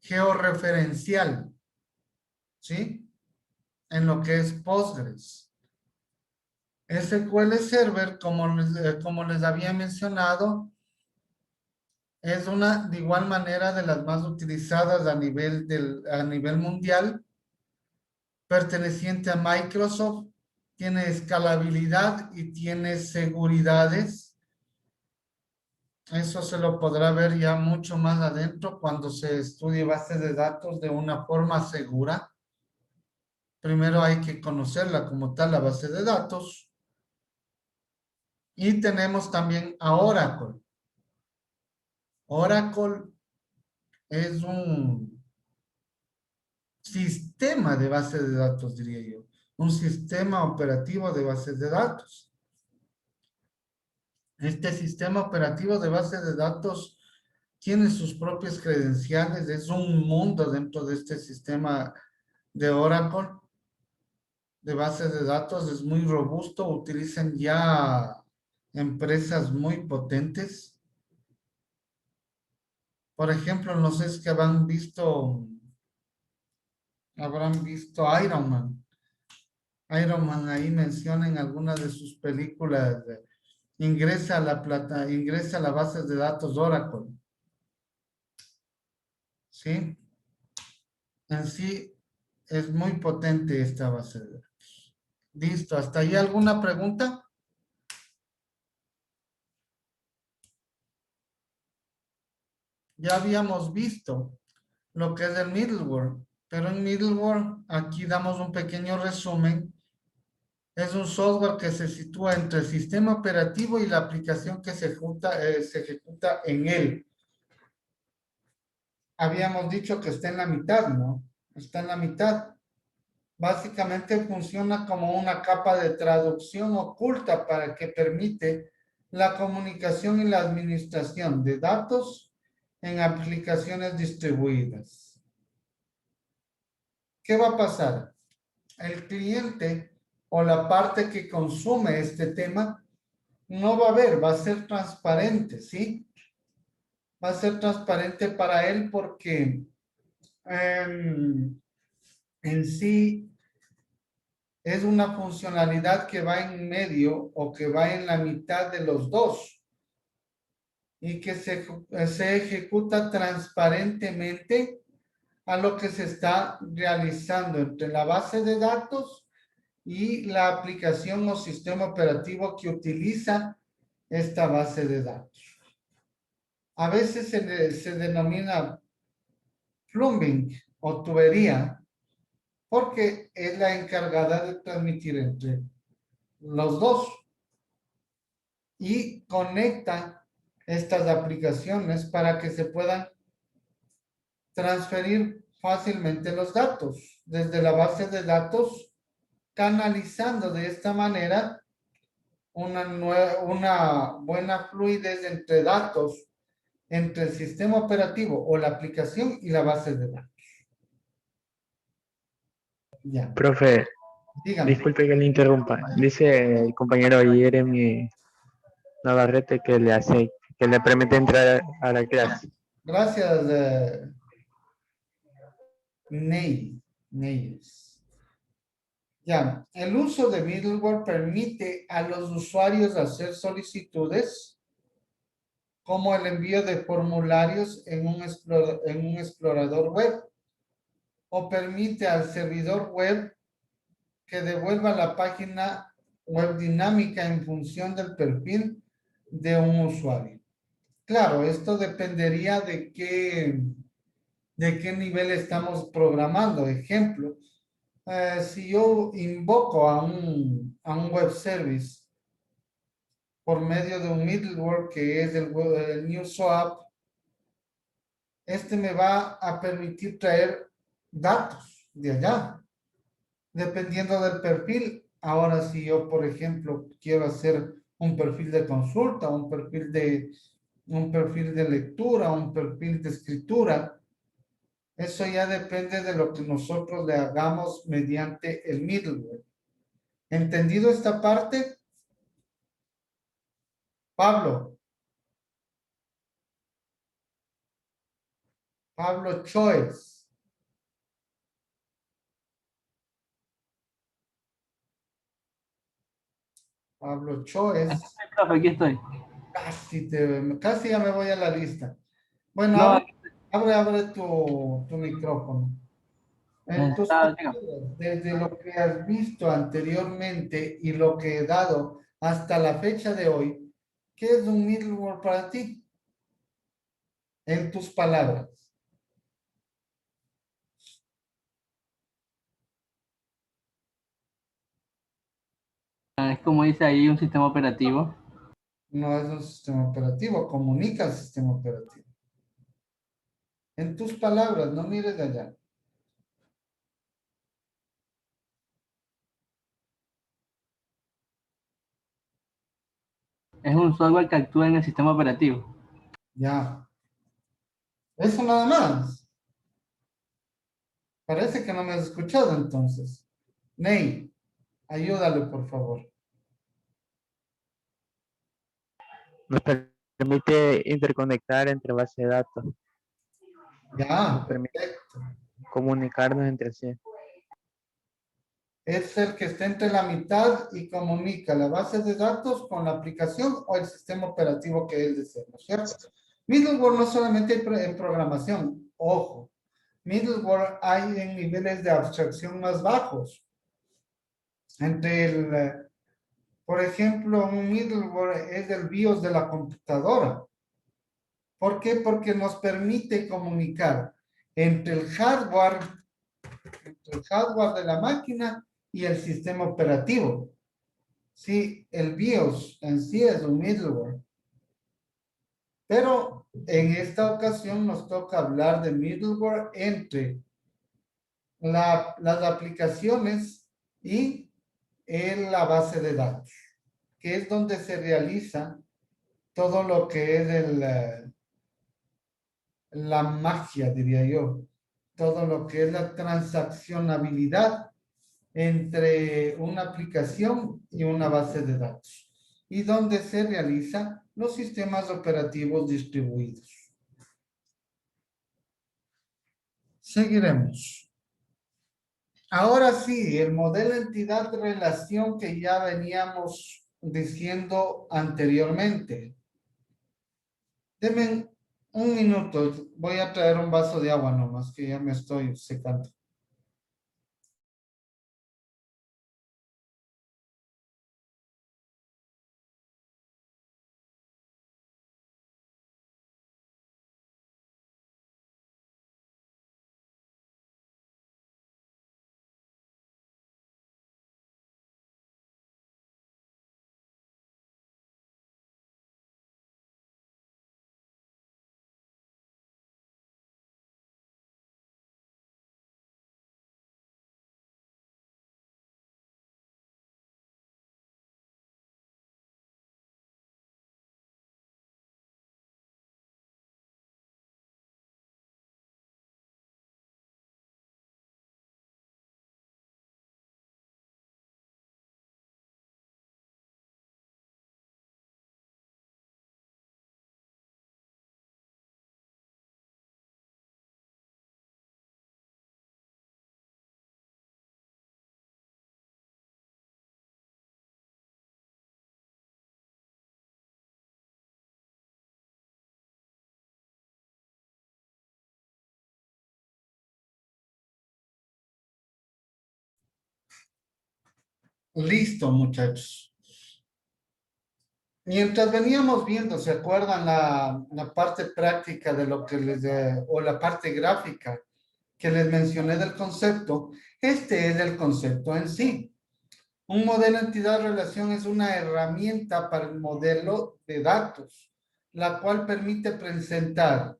Speaker 2: georreferencial, ¿sí? En lo que es Postgres. SQL Server, como les había mencionado, es una, de igual manera, de las más utilizadas a nivel mundial, perteneciente a Microsoft, tiene escalabilidad y tiene seguridades. Eso se lo podrá ver ya mucho más adentro cuando se estudie bases de datos de una forma segura. Primero hay que conocerla como tal, la base de datos. Y tenemos también a Oracle. Oracle es un sistema de bases de datos, diría yo. Un sistema operativo de bases de datos. Este sistema operativo de bases de datos tiene sus propias credenciales. Es un mundo dentro de este sistema de Oracle de bases de datos. Es muy robusto. Utilizan ya empresas muy potentes. Por ejemplo, no sé si habrán visto Iron Man. Iron Man ahí menciona en algunas de sus películas, ingresa a la base de datos Oracle. ¿Sí? En sí es muy potente esta base de datos. Listo, ¿hasta ahí alguna pregunta? Ya habíamos visto lo que es el middleware, pero en middleware aquí damos un pequeño resumen. Es un software que se sitúa entre el sistema operativo y la aplicación que se ejecuta en él. Habíamos dicho que está en la mitad, ¿no? Está en la mitad. Básicamente funciona como una capa de traducción oculta para que permite la comunicación y la administración de datos en aplicaciones distribuidas. ¿Qué va a pasar? El cliente o la parte que consume este tema no va a ver, va a ser transparente, ¿sí? Va a ser transparente para él porque en sí es una funcionalidad que va en medio o que va en la mitad de los dos y que se ejecuta transparentemente a lo que se está realizando entre la base de datos y la aplicación o sistema operativo que utiliza esta base de datos. A veces se denomina plumbing o tubería porque es la encargada de transmitir entre los dos y conecta estas aplicaciones para que se puedan transferir fácilmente los datos desde la base de datos, canalizando de esta manera una buena fluidez entre datos, entre el sistema operativo o la aplicación y la base de datos. Ya.
Speaker 7: Profe,
Speaker 2: Dígame.
Speaker 7: disculpe que le interrumpa. Dice el compañero Jeremy Navarrete que le permite entrar a la clase.
Speaker 2: Gracias, Neyes. Ya, el uso de middleware permite a los usuarios hacer solicitudes como el envío de formularios en un explorador web o permite al servidor web que devuelva la página web dinámica en función del perfil de un usuario. Claro, esto dependería de qué nivel estamos programando. Ejemplo, si yo invoco a un web service por medio de un middleware que es el NewsSwap, este me va a permitir traer datos de allá, dependiendo del perfil. Ahora, si yo, por ejemplo, quiero hacer un perfil de consulta, un perfil de lectura, un perfil de escritura, eso ya depende de lo que nosotros le hagamos mediante el middleware. ¿Entendido esta parte? Pablo Choice. Pablo Choice.
Speaker 6: Aquí estoy.
Speaker 2: Casi ya me voy a la lista. Bueno,
Speaker 6: No,
Speaker 2: abre tu micrófono. Entonces, desde lo que has visto anteriormente y lo que he dado hasta la fecha de hoy, ¿qué es un middleware para ti? En tus palabras.
Speaker 6: es como dice ahí un sistema operativo.
Speaker 2: No es un sistema operativo, comunica al sistema operativo. En tus palabras, no mires de allá.
Speaker 6: Es un software que actúa en el sistema operativo.
Speaker 2: Ya. Eso nada más. Parece que no me has escuchado entonces. Ney, ayúdale por favor.
Speaker 7: Nos permite interconectar entre bases de datos.
Speaker 2: Ya,
Speaker 7: Nos permite
Speaker 2: perfecto.
Speaker 7: comunicarnos entre sí.
Speaker 2: Es el que está entre la mitad y comunica la base de datos con la aplicación o el sistema operativo que él desea, ¿no es cierto? Middleware no solamente en programación, ojo. Middleware hay en niveles de abstracción más bajos. Por ejemplo, un middleware es el BIOS de la computadora. ¿Por qué? Porque nos permite comunicar entre el hardware de la máquina y el sistema operativo. Sí, el BIOS en sí es un middleware. Pero en esta ocasión nos toca hablar de middleware entre las aplicaciones y en la base de datos, que es donde se realiza todo lo que es la magia, diría yo, todo lo que es la transaccionabilidad entre una aplicación y una base de datos, y donde se realizan los sistemas operativos distribuidos. Seguiremos. Ahora sí, el modelo entidad-relación que ya veníamos diciendo anteriormente. Denme un minuto, voy a traer un vaso de agua nomás, que ya me estoy secando. Listo, muchachos. Mientras veníamos viendo, ¿se acuerdan la parte práctica de lo que o la parte gráfica que les mencioné del concepto? Este es el concepto en sí. Un modelo entidad-relación es una herramienta para el modelo de datos, la cual permite presentar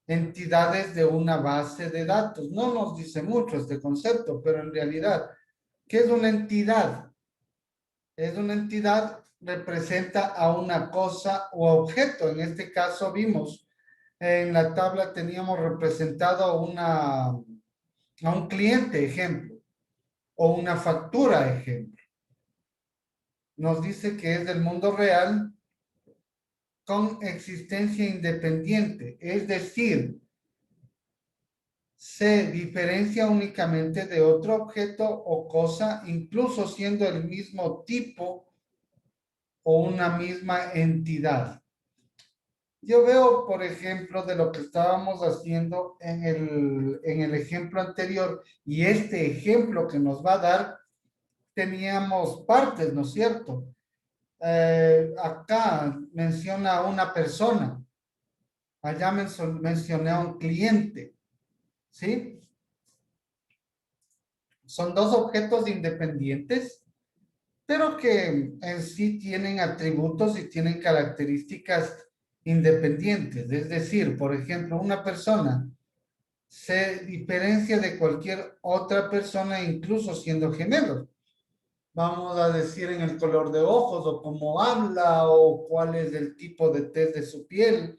Speaker 2: entidades de una base de datos. No nos dice mucho este concepto, pero en realidad, ¿qué es una entidad? Es una entidad, representa a una cosa o objeto. En este caso vimos, en la tabla teníamos representado a un cliente, ejemplo, o una factura, ejemplo. Nos dice que es del mundo real con existencia independiente, es decir, se diferencia únicamente de otro objeto o cosa, incluso siendo el mismo tipo o una misma entidad. Yo veo, por ejemplo, de lo que estábamos haciendo en el ejemplo anterior, y este ejemplo que nos va a dar, teníamos partes, ¿no es cierto? Acá menciona a una persona, allá mencioné a un cliente, ¿sí? Son dos objetos independientes, pero que en sí tienen atributos y tienen características independientes. Es decir, por ejemplo, una persona se diferencia de cualquier otra persona, incluso siendo gemelos. Vamos a decir en el color de ojos, o cómo habla, o cuál es el tipo de tez de su piel,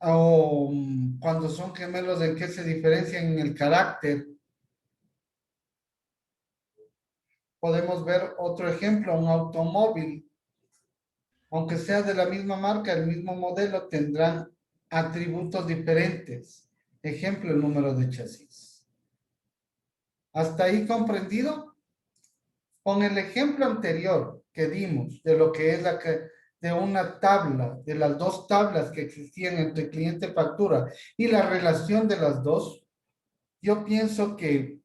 Speaker 2: o cuando son gemelos, en qué se diferencian en el carácter. Podemos ver otro ejemplo, un automóvil. Aunque sea de la misma marca, el mismo modelo, tendrán atributos diferentes. Ejemplo, el número de chasis. ¿Hasta ahí comprendido? Con el ejemplo anterior que dimos de lo que es de una tabla, de las dos tablas que existían entre cliente y factura y la relación de las dos, yo pienso que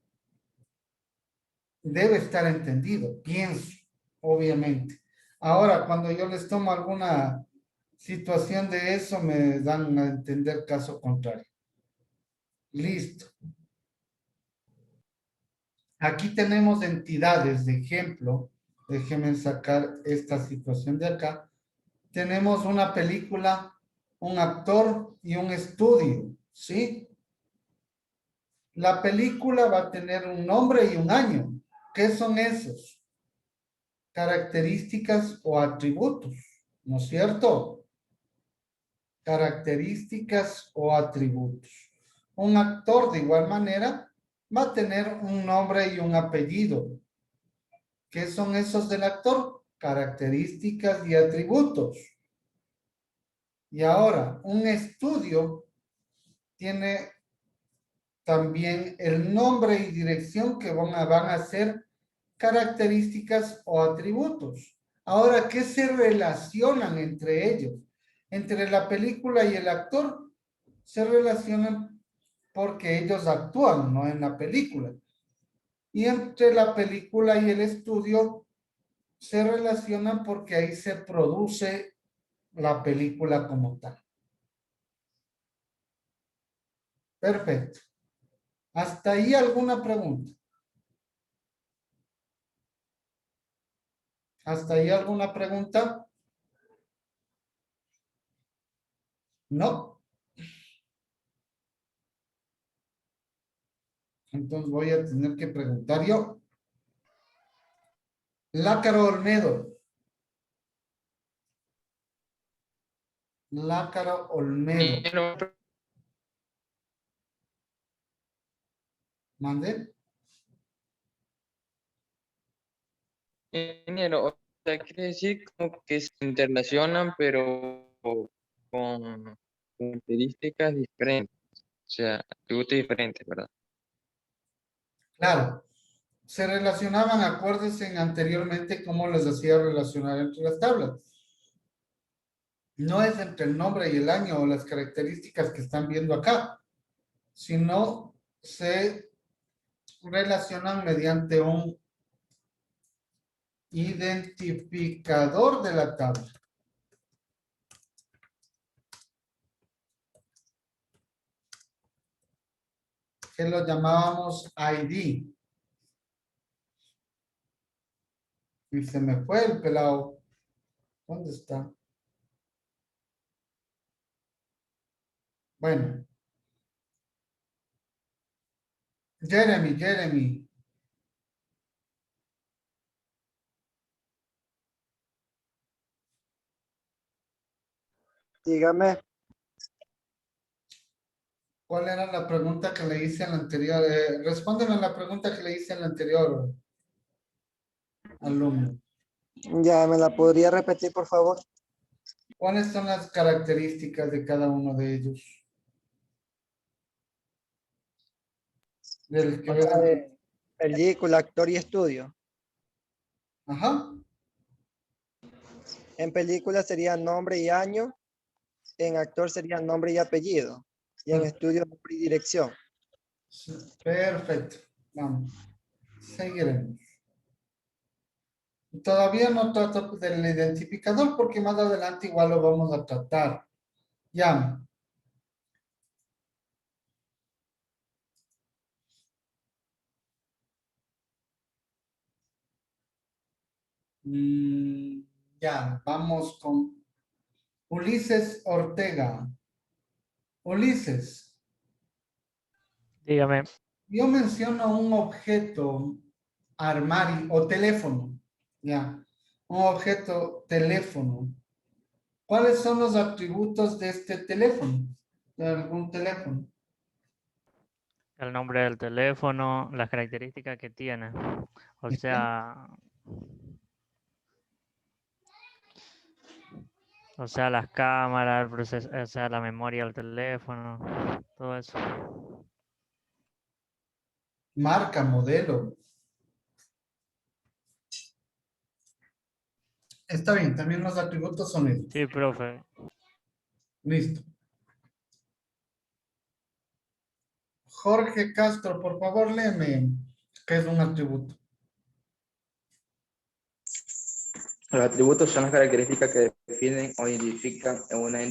Speaker 2: debe estar entendido, pienso, obviamente. Ahora, cuando yo les tomo alguna situación de eso, me dan a entender caso contrario. Listo. Aquí tenemos entidades de ejemplo. Déjenme sacar esta situación de acá. Tenemos una película, un actor y un estudio, ¿sí? La película va a tener un nombre y un año. ¿Qué son esos? Características o atributos, ¿no es cierto? Características o atributos. Un actor de igual manera va a tener un nombre y un apellido. ¿Qué son esos del actor? Características y atributos. Y ahora, un estudio tiene también el nombre y dirección que van a ser características o atributos. Ahora, ¿qué se relacionan entre ellos? Entre la película y el actor se relacionan porque ellos actúan, ¿no? En la película. Y entre la película y el estudio se relacionan porque ahí se produce la película como tal. Perfecto. ¿Hasta ahí alguna pregunta? ¿Hasta ahí alguna pregunta? No. Entonces voy a tener que preguntar yo. Lácaro Olmedo. Lácaro Olmedo. ¿Mande?
Speaker 11: Ingeniero, o sea, quiere decir como que se interrelacionan, pero con características diferentes, o sea, atributos diferentes, ¿verdad?
Speaker 2: Claro. Se relacionaban, acuérdense anteriormente cómo les hacía relacionar entre las tablas. No es entre el nombre y el año o las características que están viendo acá, sino se relacionan mediante un identificador de la tabla. Que lo llamábamos ID. Y se me fue el pelado. ¿Dónde está? Bueno. Jeremy.
Speaker 4: Dígame.
Speaker 2: ¿Cuál era la pregunta que le hice en la anterior? Respóndeme a la pregunta que le hice en la anterior, alumno.
Speaker 4: Ya, ¿me la podría repetir, por favor?
Speaker 2: ¿Cuáles son las características de cada uno de ellos? Del que
Speaker 4: O sea, de película, actor y estudio.
Speaker 2: Ajá.
Speaker 4: En película sería nombre y año. En actor sería nombre y apellido. Y en estudio nombre y dirección.
Speaker 2: Perfecto. Vamos. Seguiremos. Todavía no trato del identificador porque más adelante igual lo vamos a tratar. Ya. Ya, vamos con Ulises Ortega. Ulises.
Speaker 5: Dígame.
Speaker 2: Yo menciono un objeto armario o teléfono. Ya. Un objeto teléfono. ¿Cuáles son los atributos de este teléfono? De algún teléfono.
Speaker 5: El nombre del teléfono, las características que tiene. O sea, las cámaras, el proceso, o sea, la memoria del teléfono, todo eso.
Speaker 2: Marca, modelo. Está bien, también los atributos son esos.
Speaker 5: Sí, profe.
Speaker 2: Listo. Jorge Castro, por favor, léeme qué es un atributo.
Speaker 12: Los atributos son las características que definen o identifican en una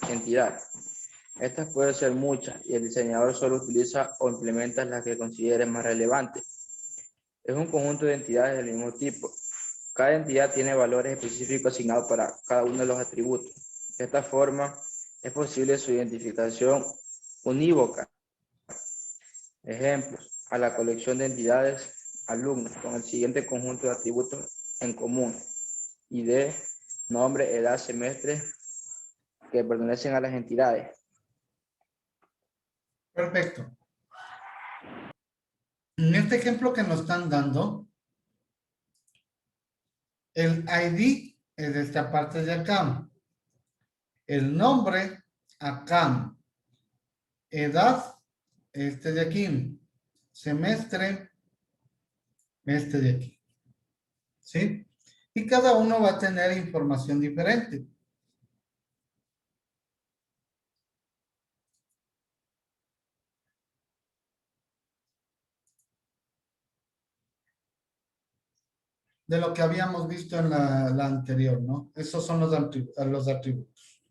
Speaker 12: entidad. Estas pueden ser muchas y el diseñador solo utiliza o implementa las que considere más relevantes. Es un conjunto de entidades del mismo tipo. Cada entidad tiene valores específicos asignados para cada uno de los atributos. De esta forma, es posible su identificación unívoca. Ejemplos, a la colección de entidades alumnos con el siguiente conjunto de atributos en común. ID, nombre, edad, semestre, que pertenecen a las entidades.
Speaker 2: Perfecto. En este ejemplo que nos están dando, el ID es de esta parte de acá. El nombre, acá. Edad, este de aquí. Semestre, este de aquí. ¿Sí? Y cada uno va a tener información diferente. De lo que habíamos visto en la anterior, ¿no? Esos son los atributos.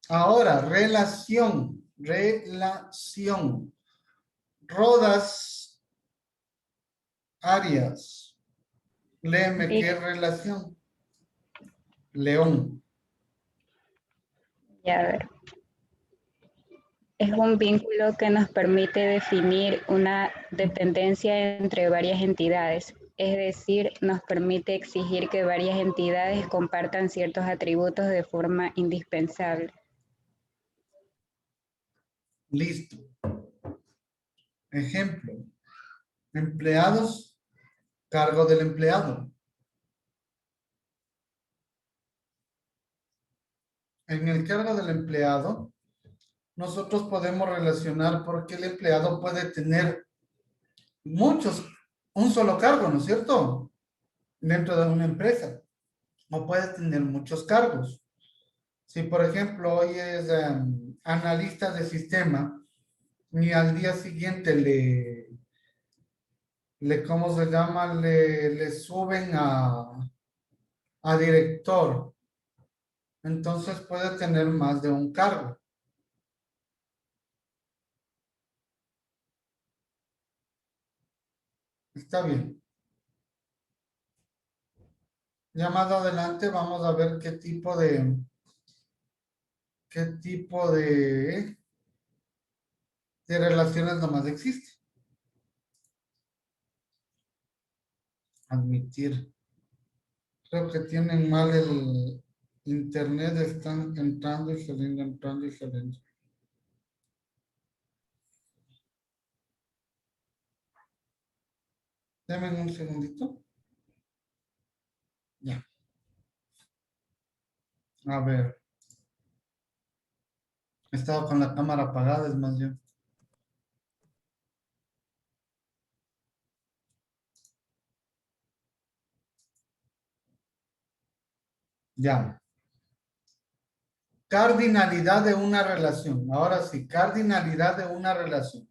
Speaker 2: Ahora, relación. Rodas, Arias. Léeme qué relación. León.
Speaker 13: Ya, a ver. Es un vínculo que nos permite definir una dependencia entre varias entidades. Es decir, nos permite exigir que varias entidades compartan ciertos atributos de forma indispensable.
Speaker 2: Listo. Ejemplo. Empleados, cargo del empleado. En el cargo del empleado, nosotros podemos relacionar porque el empleado puede tener un solo cargo, ¿no es cierto? Dentro de una empresa. O puede tener muchos cargos. Si, por ejemplo, hoy es analista de sistema y al día siguiente ¿cómo se llama? Le suben a director. Entonces puede tener más de un cargo. Está bien. Ya más adelante vamos a ver qué tipo de relaciones nomás existe. Admitir. Creo que tienen mal el internet, están entrando y saliendo, entrando y saliendo. Denme un segundito. Ya. A ver. He estado con la cámara apagada, es más bien. Ya. Cardinalidad de una relación. Ahora sí, cardinalidad de una relación.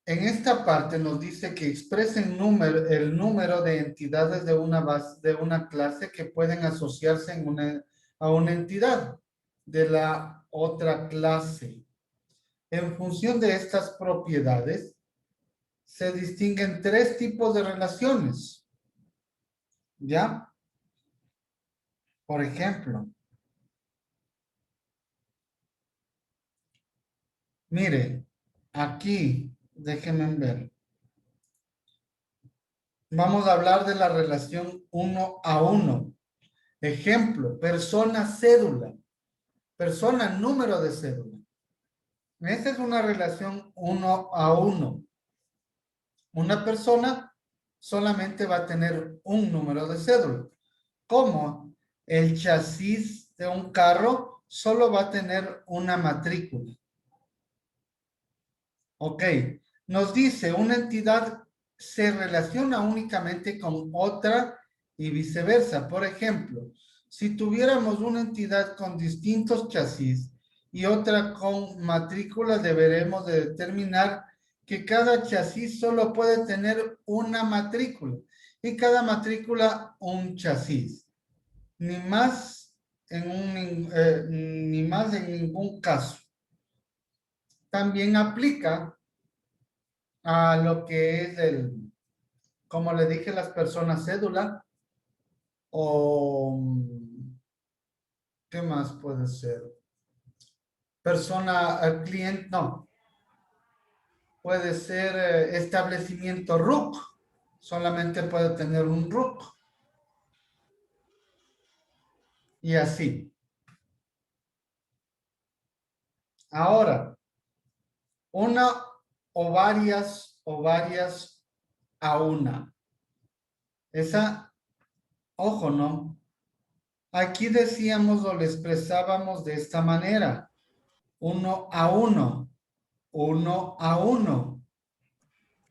Speaker 2: En esta parte nos dice que expresen el número de entidades de una clase que pueden asociarse a una entidad de la otra clase. En función de estas propiedades, se distinguen tres tipos de relaciones. ¿Ya? Por ejemplo, mire, aquí, déjenme ver. Vamos a hablar de la relación 1 a 1. Ejemplo, persona cédula. Persona número de cédula. Esta es una relación 1 a 1. Una persona solamente va a tener un número de cédula. Como el chasis de un carro solo va a tener una matrícula. Ok. Nos dice una entidad se relaciona únicamente con otra y viceversa. Por ejemplo, si tuviéramos una entidad con distintos chasis y otra con matrícula, deberemos de determinar que cada chasis solo puede tener una matrícula y cada matrícula un chasis. Ni más ni más en ningún caso. También aplica a lo que es como le dije, las personas cédula o ¿qué más puede ser? persona, cliente, no. Puede ser establecimiento RUC. Solamente puede tener un RUC. Y así. Ahora, una o varias a una. Esa, ojo, ¿no? Aquí decíamos o le expresábamos de esta manera. 1 a 1. 1 a 1.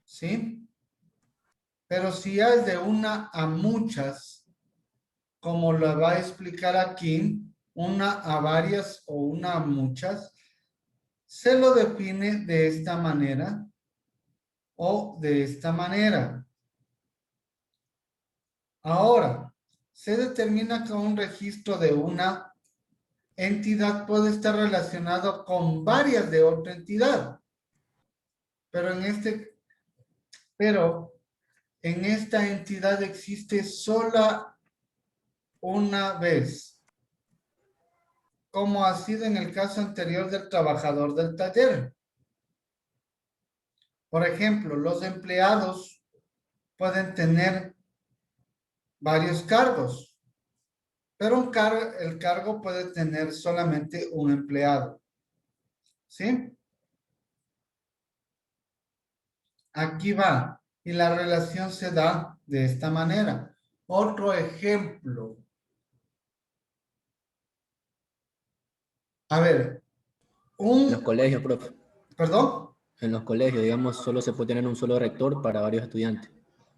Speaker 2: ¿Sí? Pero si ya es de una a muchas, como lo va a explicar aquí, una a varias o una a muchas, se lo define de esta manera o de esta manera. Ahora, se determina que un registro de una entidad puede estar relacionado con varias de otra entidad. Pero en esta entidad existe sola una vez, como ha sido en el caso anterior del trabajador del taller. Por ejemplo, los empleados pueden tener varios cargos, pero el cargo puede tener solamente un empleado. ¿Sí? Aquí va. Y la relación se da de esta manera. Otro ejemplo. A ver.
Speaker 14: En los colegios, profe.
Speaker 2: ¿Perdón?
Speaker 14: En los colegios, digamos, solo se puede tener un solo rector para varios estudiantes.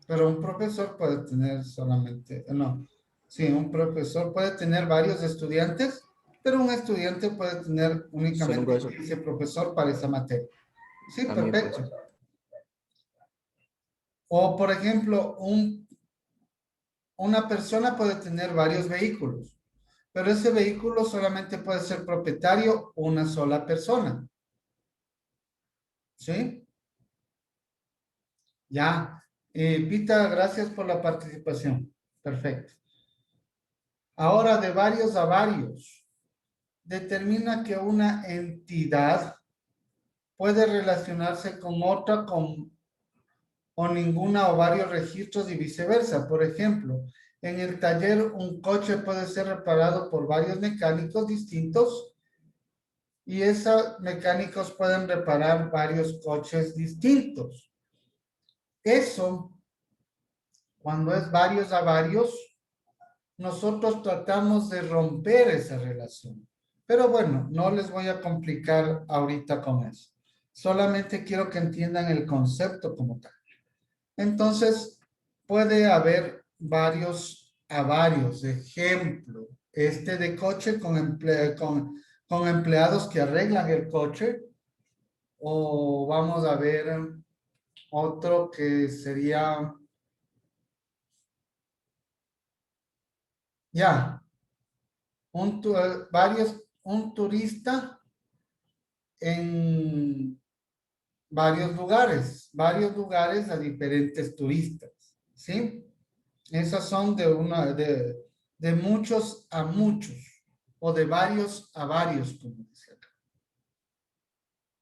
Speaker 2: Pero un profesor puede tener solamente, no. Sí, un profesor puede tener varios estudiantes, pero un estudiante puede tener únicamente ese profesor para esa materia. Sí,
Speaker 14: También,
Speaker 2: perfecto.
Speaker 14: pues.
Speaker 2: O, por ejemplo, una persona puede tener varios vehículos, pero ese vehículo solamente puede ser propietario una sola persona. ¿Sí? Ya. Pita, gracias por la participación. Perfecto. Ahora, de varios a varios. Determina que una entidad puede relacionarse con otra o ninguna o varios registros y viceversa. Por ejemplo, en el taller un coche puede ser reparado por varios mecánicos distintos y esos mecánicos pueden reparar varios coches distintos. Eso, cuando es varios a varios, nosotros tratamos de romper esa relación. Pero bueno, no les voy a complicar ahorita con eso. Solamente quiero que entiendan el concepto como tal. Entonces, puede haber varios a varios. Ejemplo, este de coche con empleados que arreglan el coche. O vamos a ver otro que sería... Ya. Un turista en varios lugares a diferentes turistas, ¿sí? Esas son de muchos a muchos, o de varios a varios, como dice acá.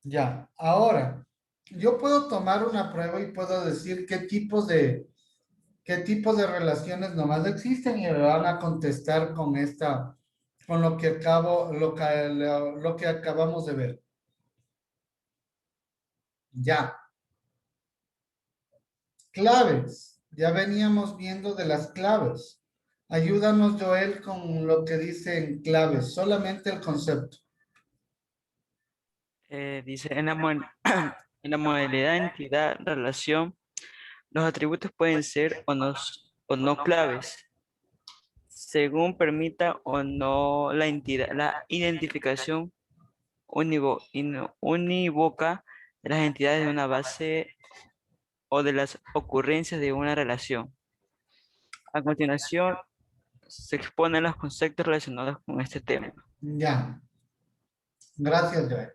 Speaker 2: Ya, ahora, yo puedo tomar una prueba y puedo decir qué tipos de relaciones nomás existen y me van a contestar con lo que acabamos de ver. Ya. Claves. Ya veníamos viendo de las claves. Ayúdanos, Joel, con lo que dice en claves. Solamente el concepto.
Speaker 1: Dice, en la modalidad entidad, relación, los atributos pueden ser o no claves, según permita o no la entidad, la identificación unívoca de las entidades de una base o de las ocurrencias de una relación. A continuación, se exponen los conceptos relacionados con este tema.
Speaker 2: Ya. Gracias, Joel.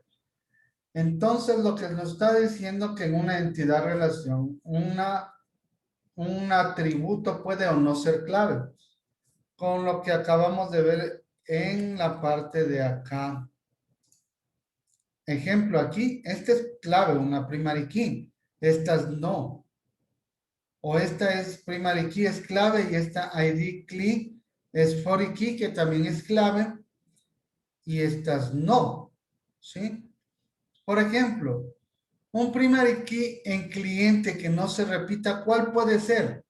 Speaker 2: Entonces, lo que nos está diciendo que en una entidad relación, un atributo puede o no ser clave. Con lo que acabamos de ver en la parte de acá. Ejemplo aquí, esta es clave, una primary key. Estas no. O esta es primary key, es clave, y esta ID key es foreign key, que también es clave, y estas no. ¿Sí? Por ejemplo, un primary key en cliente que no se repita, ¿cuál puede ser?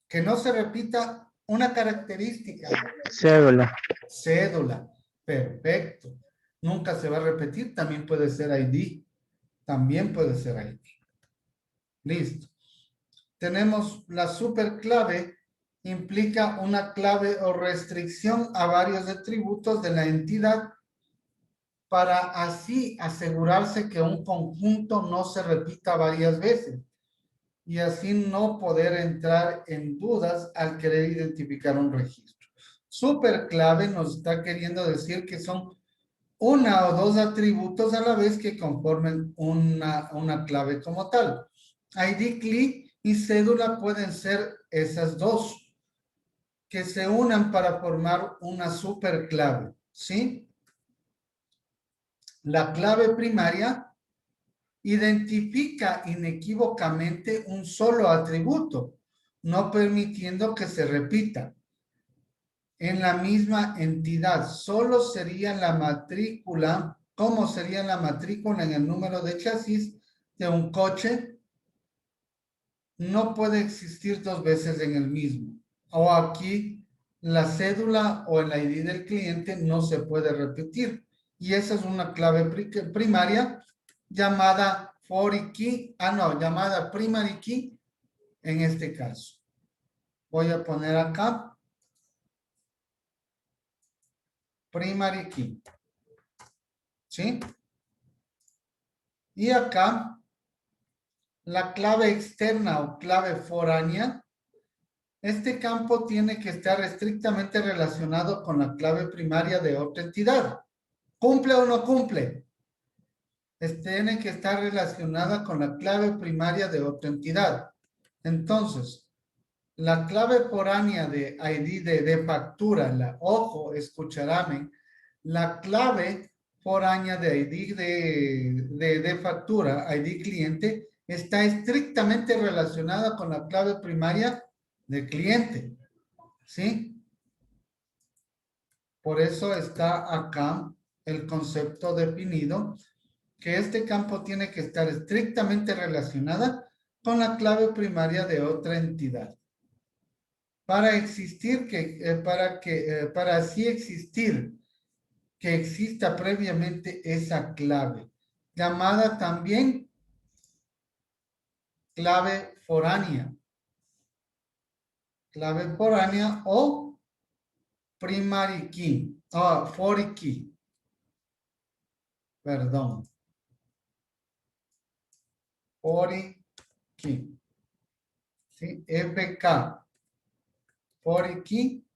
Speaker 2: Que no se repita una característica.
Speaker 7: Cédula.
Speaker 2: Cédula. Perfecto. Nunca se va a repetir. También puede ser ID. También puede ser ID. Listo. Tenemos la superclave. Implica una clave o restricción a varios atributos de la entidad para así asegurarse que un conjunto no se repita varias veces y así no poder entrar en dudas al querer identificar un registro. Superclave nos está queriendo decir que son una o dos atributos a la vez que conformen una clave como tal. ID key y cédula pueden ser esas dos que se unan para formar una superclave, ¿sí? La clave primaria identifica inequívocamente un solo atributo, no permitiendo que se repita en la misma entidad. Solo sería la matrícula, ¿cómo sería la matrícula en el número de chasis de un coche? No puede existir dos veces en el mismo. O aquí la cédula o el ID del cliente no se puede repetir. Y esa es una clave primaria llamada foreign key, llamada primary key en este caso. Voy a poner acá primary key. ¿Sí? Y acá la clave externa o clave foránea. Este campo tiene que estar estrictamente relacionado con la clave primaria de otra entidad. ¿Cumple o no cumple? Tiene que estar relacionada con la clave primaria de otra entidad. Entonces, la clave foránea de ID de factura, ojo, escucharán, la clave foránea de ID de factura, ID cliente, está estrictamente relacionada con la clave primaria de cliente. ¿Sí? Por eso está acá el concepto definido, que este campo tiene que estar estrictamente relacionada con la clave primaria de otra entidad. Para existir, para así existir, que exista previamente esa clave, llamada también clave foránea. Clave foránea o primary key, foreign key. Perdón. Foreign key. ¿Sí? FK. Foreign key.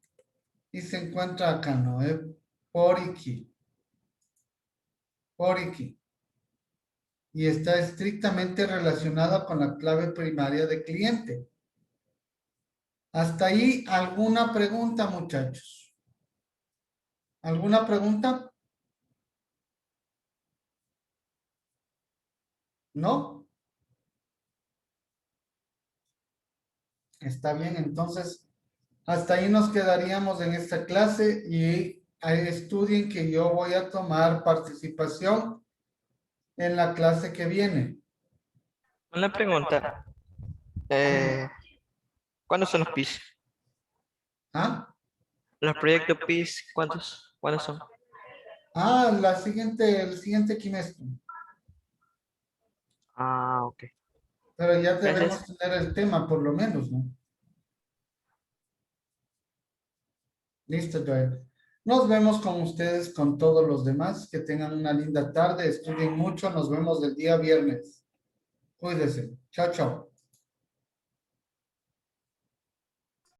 Speaker 2: Y se encuentra acá, ¿no? Foreign key. Foreign key. Y está estrictamente relacionada con la clave primaria de cliente. Hasta ahí, ¿alguna pregunta, muchachos? ¿Alguna pregunta? ¿No? Está bien, entonces, hasta ahí nos quedaríamos en esta clase y estudien que yo voy a tomar participación en la clase que viene.
Speaker 1: Una pregunta. ¿Cuándo son los PIS?
Speaker 2: ¿Ah?
Speaker 1: Los proyectos PIS, ¿cuándo son?
Speaker 2: El siguiente trimestre.
Speaker 1: Ok.
Speaker 2: Pero ya debemos
Speaker 1: Gracias.
Speaker 2: tener el tema, por lo menos, ¿no? Listo, Joel. Nos vemos con ustedes, con todos los demás. Que tengan una linda tarde. Estudien mucho. Nos vemos el día viernes. Cuídense. Chao, chao.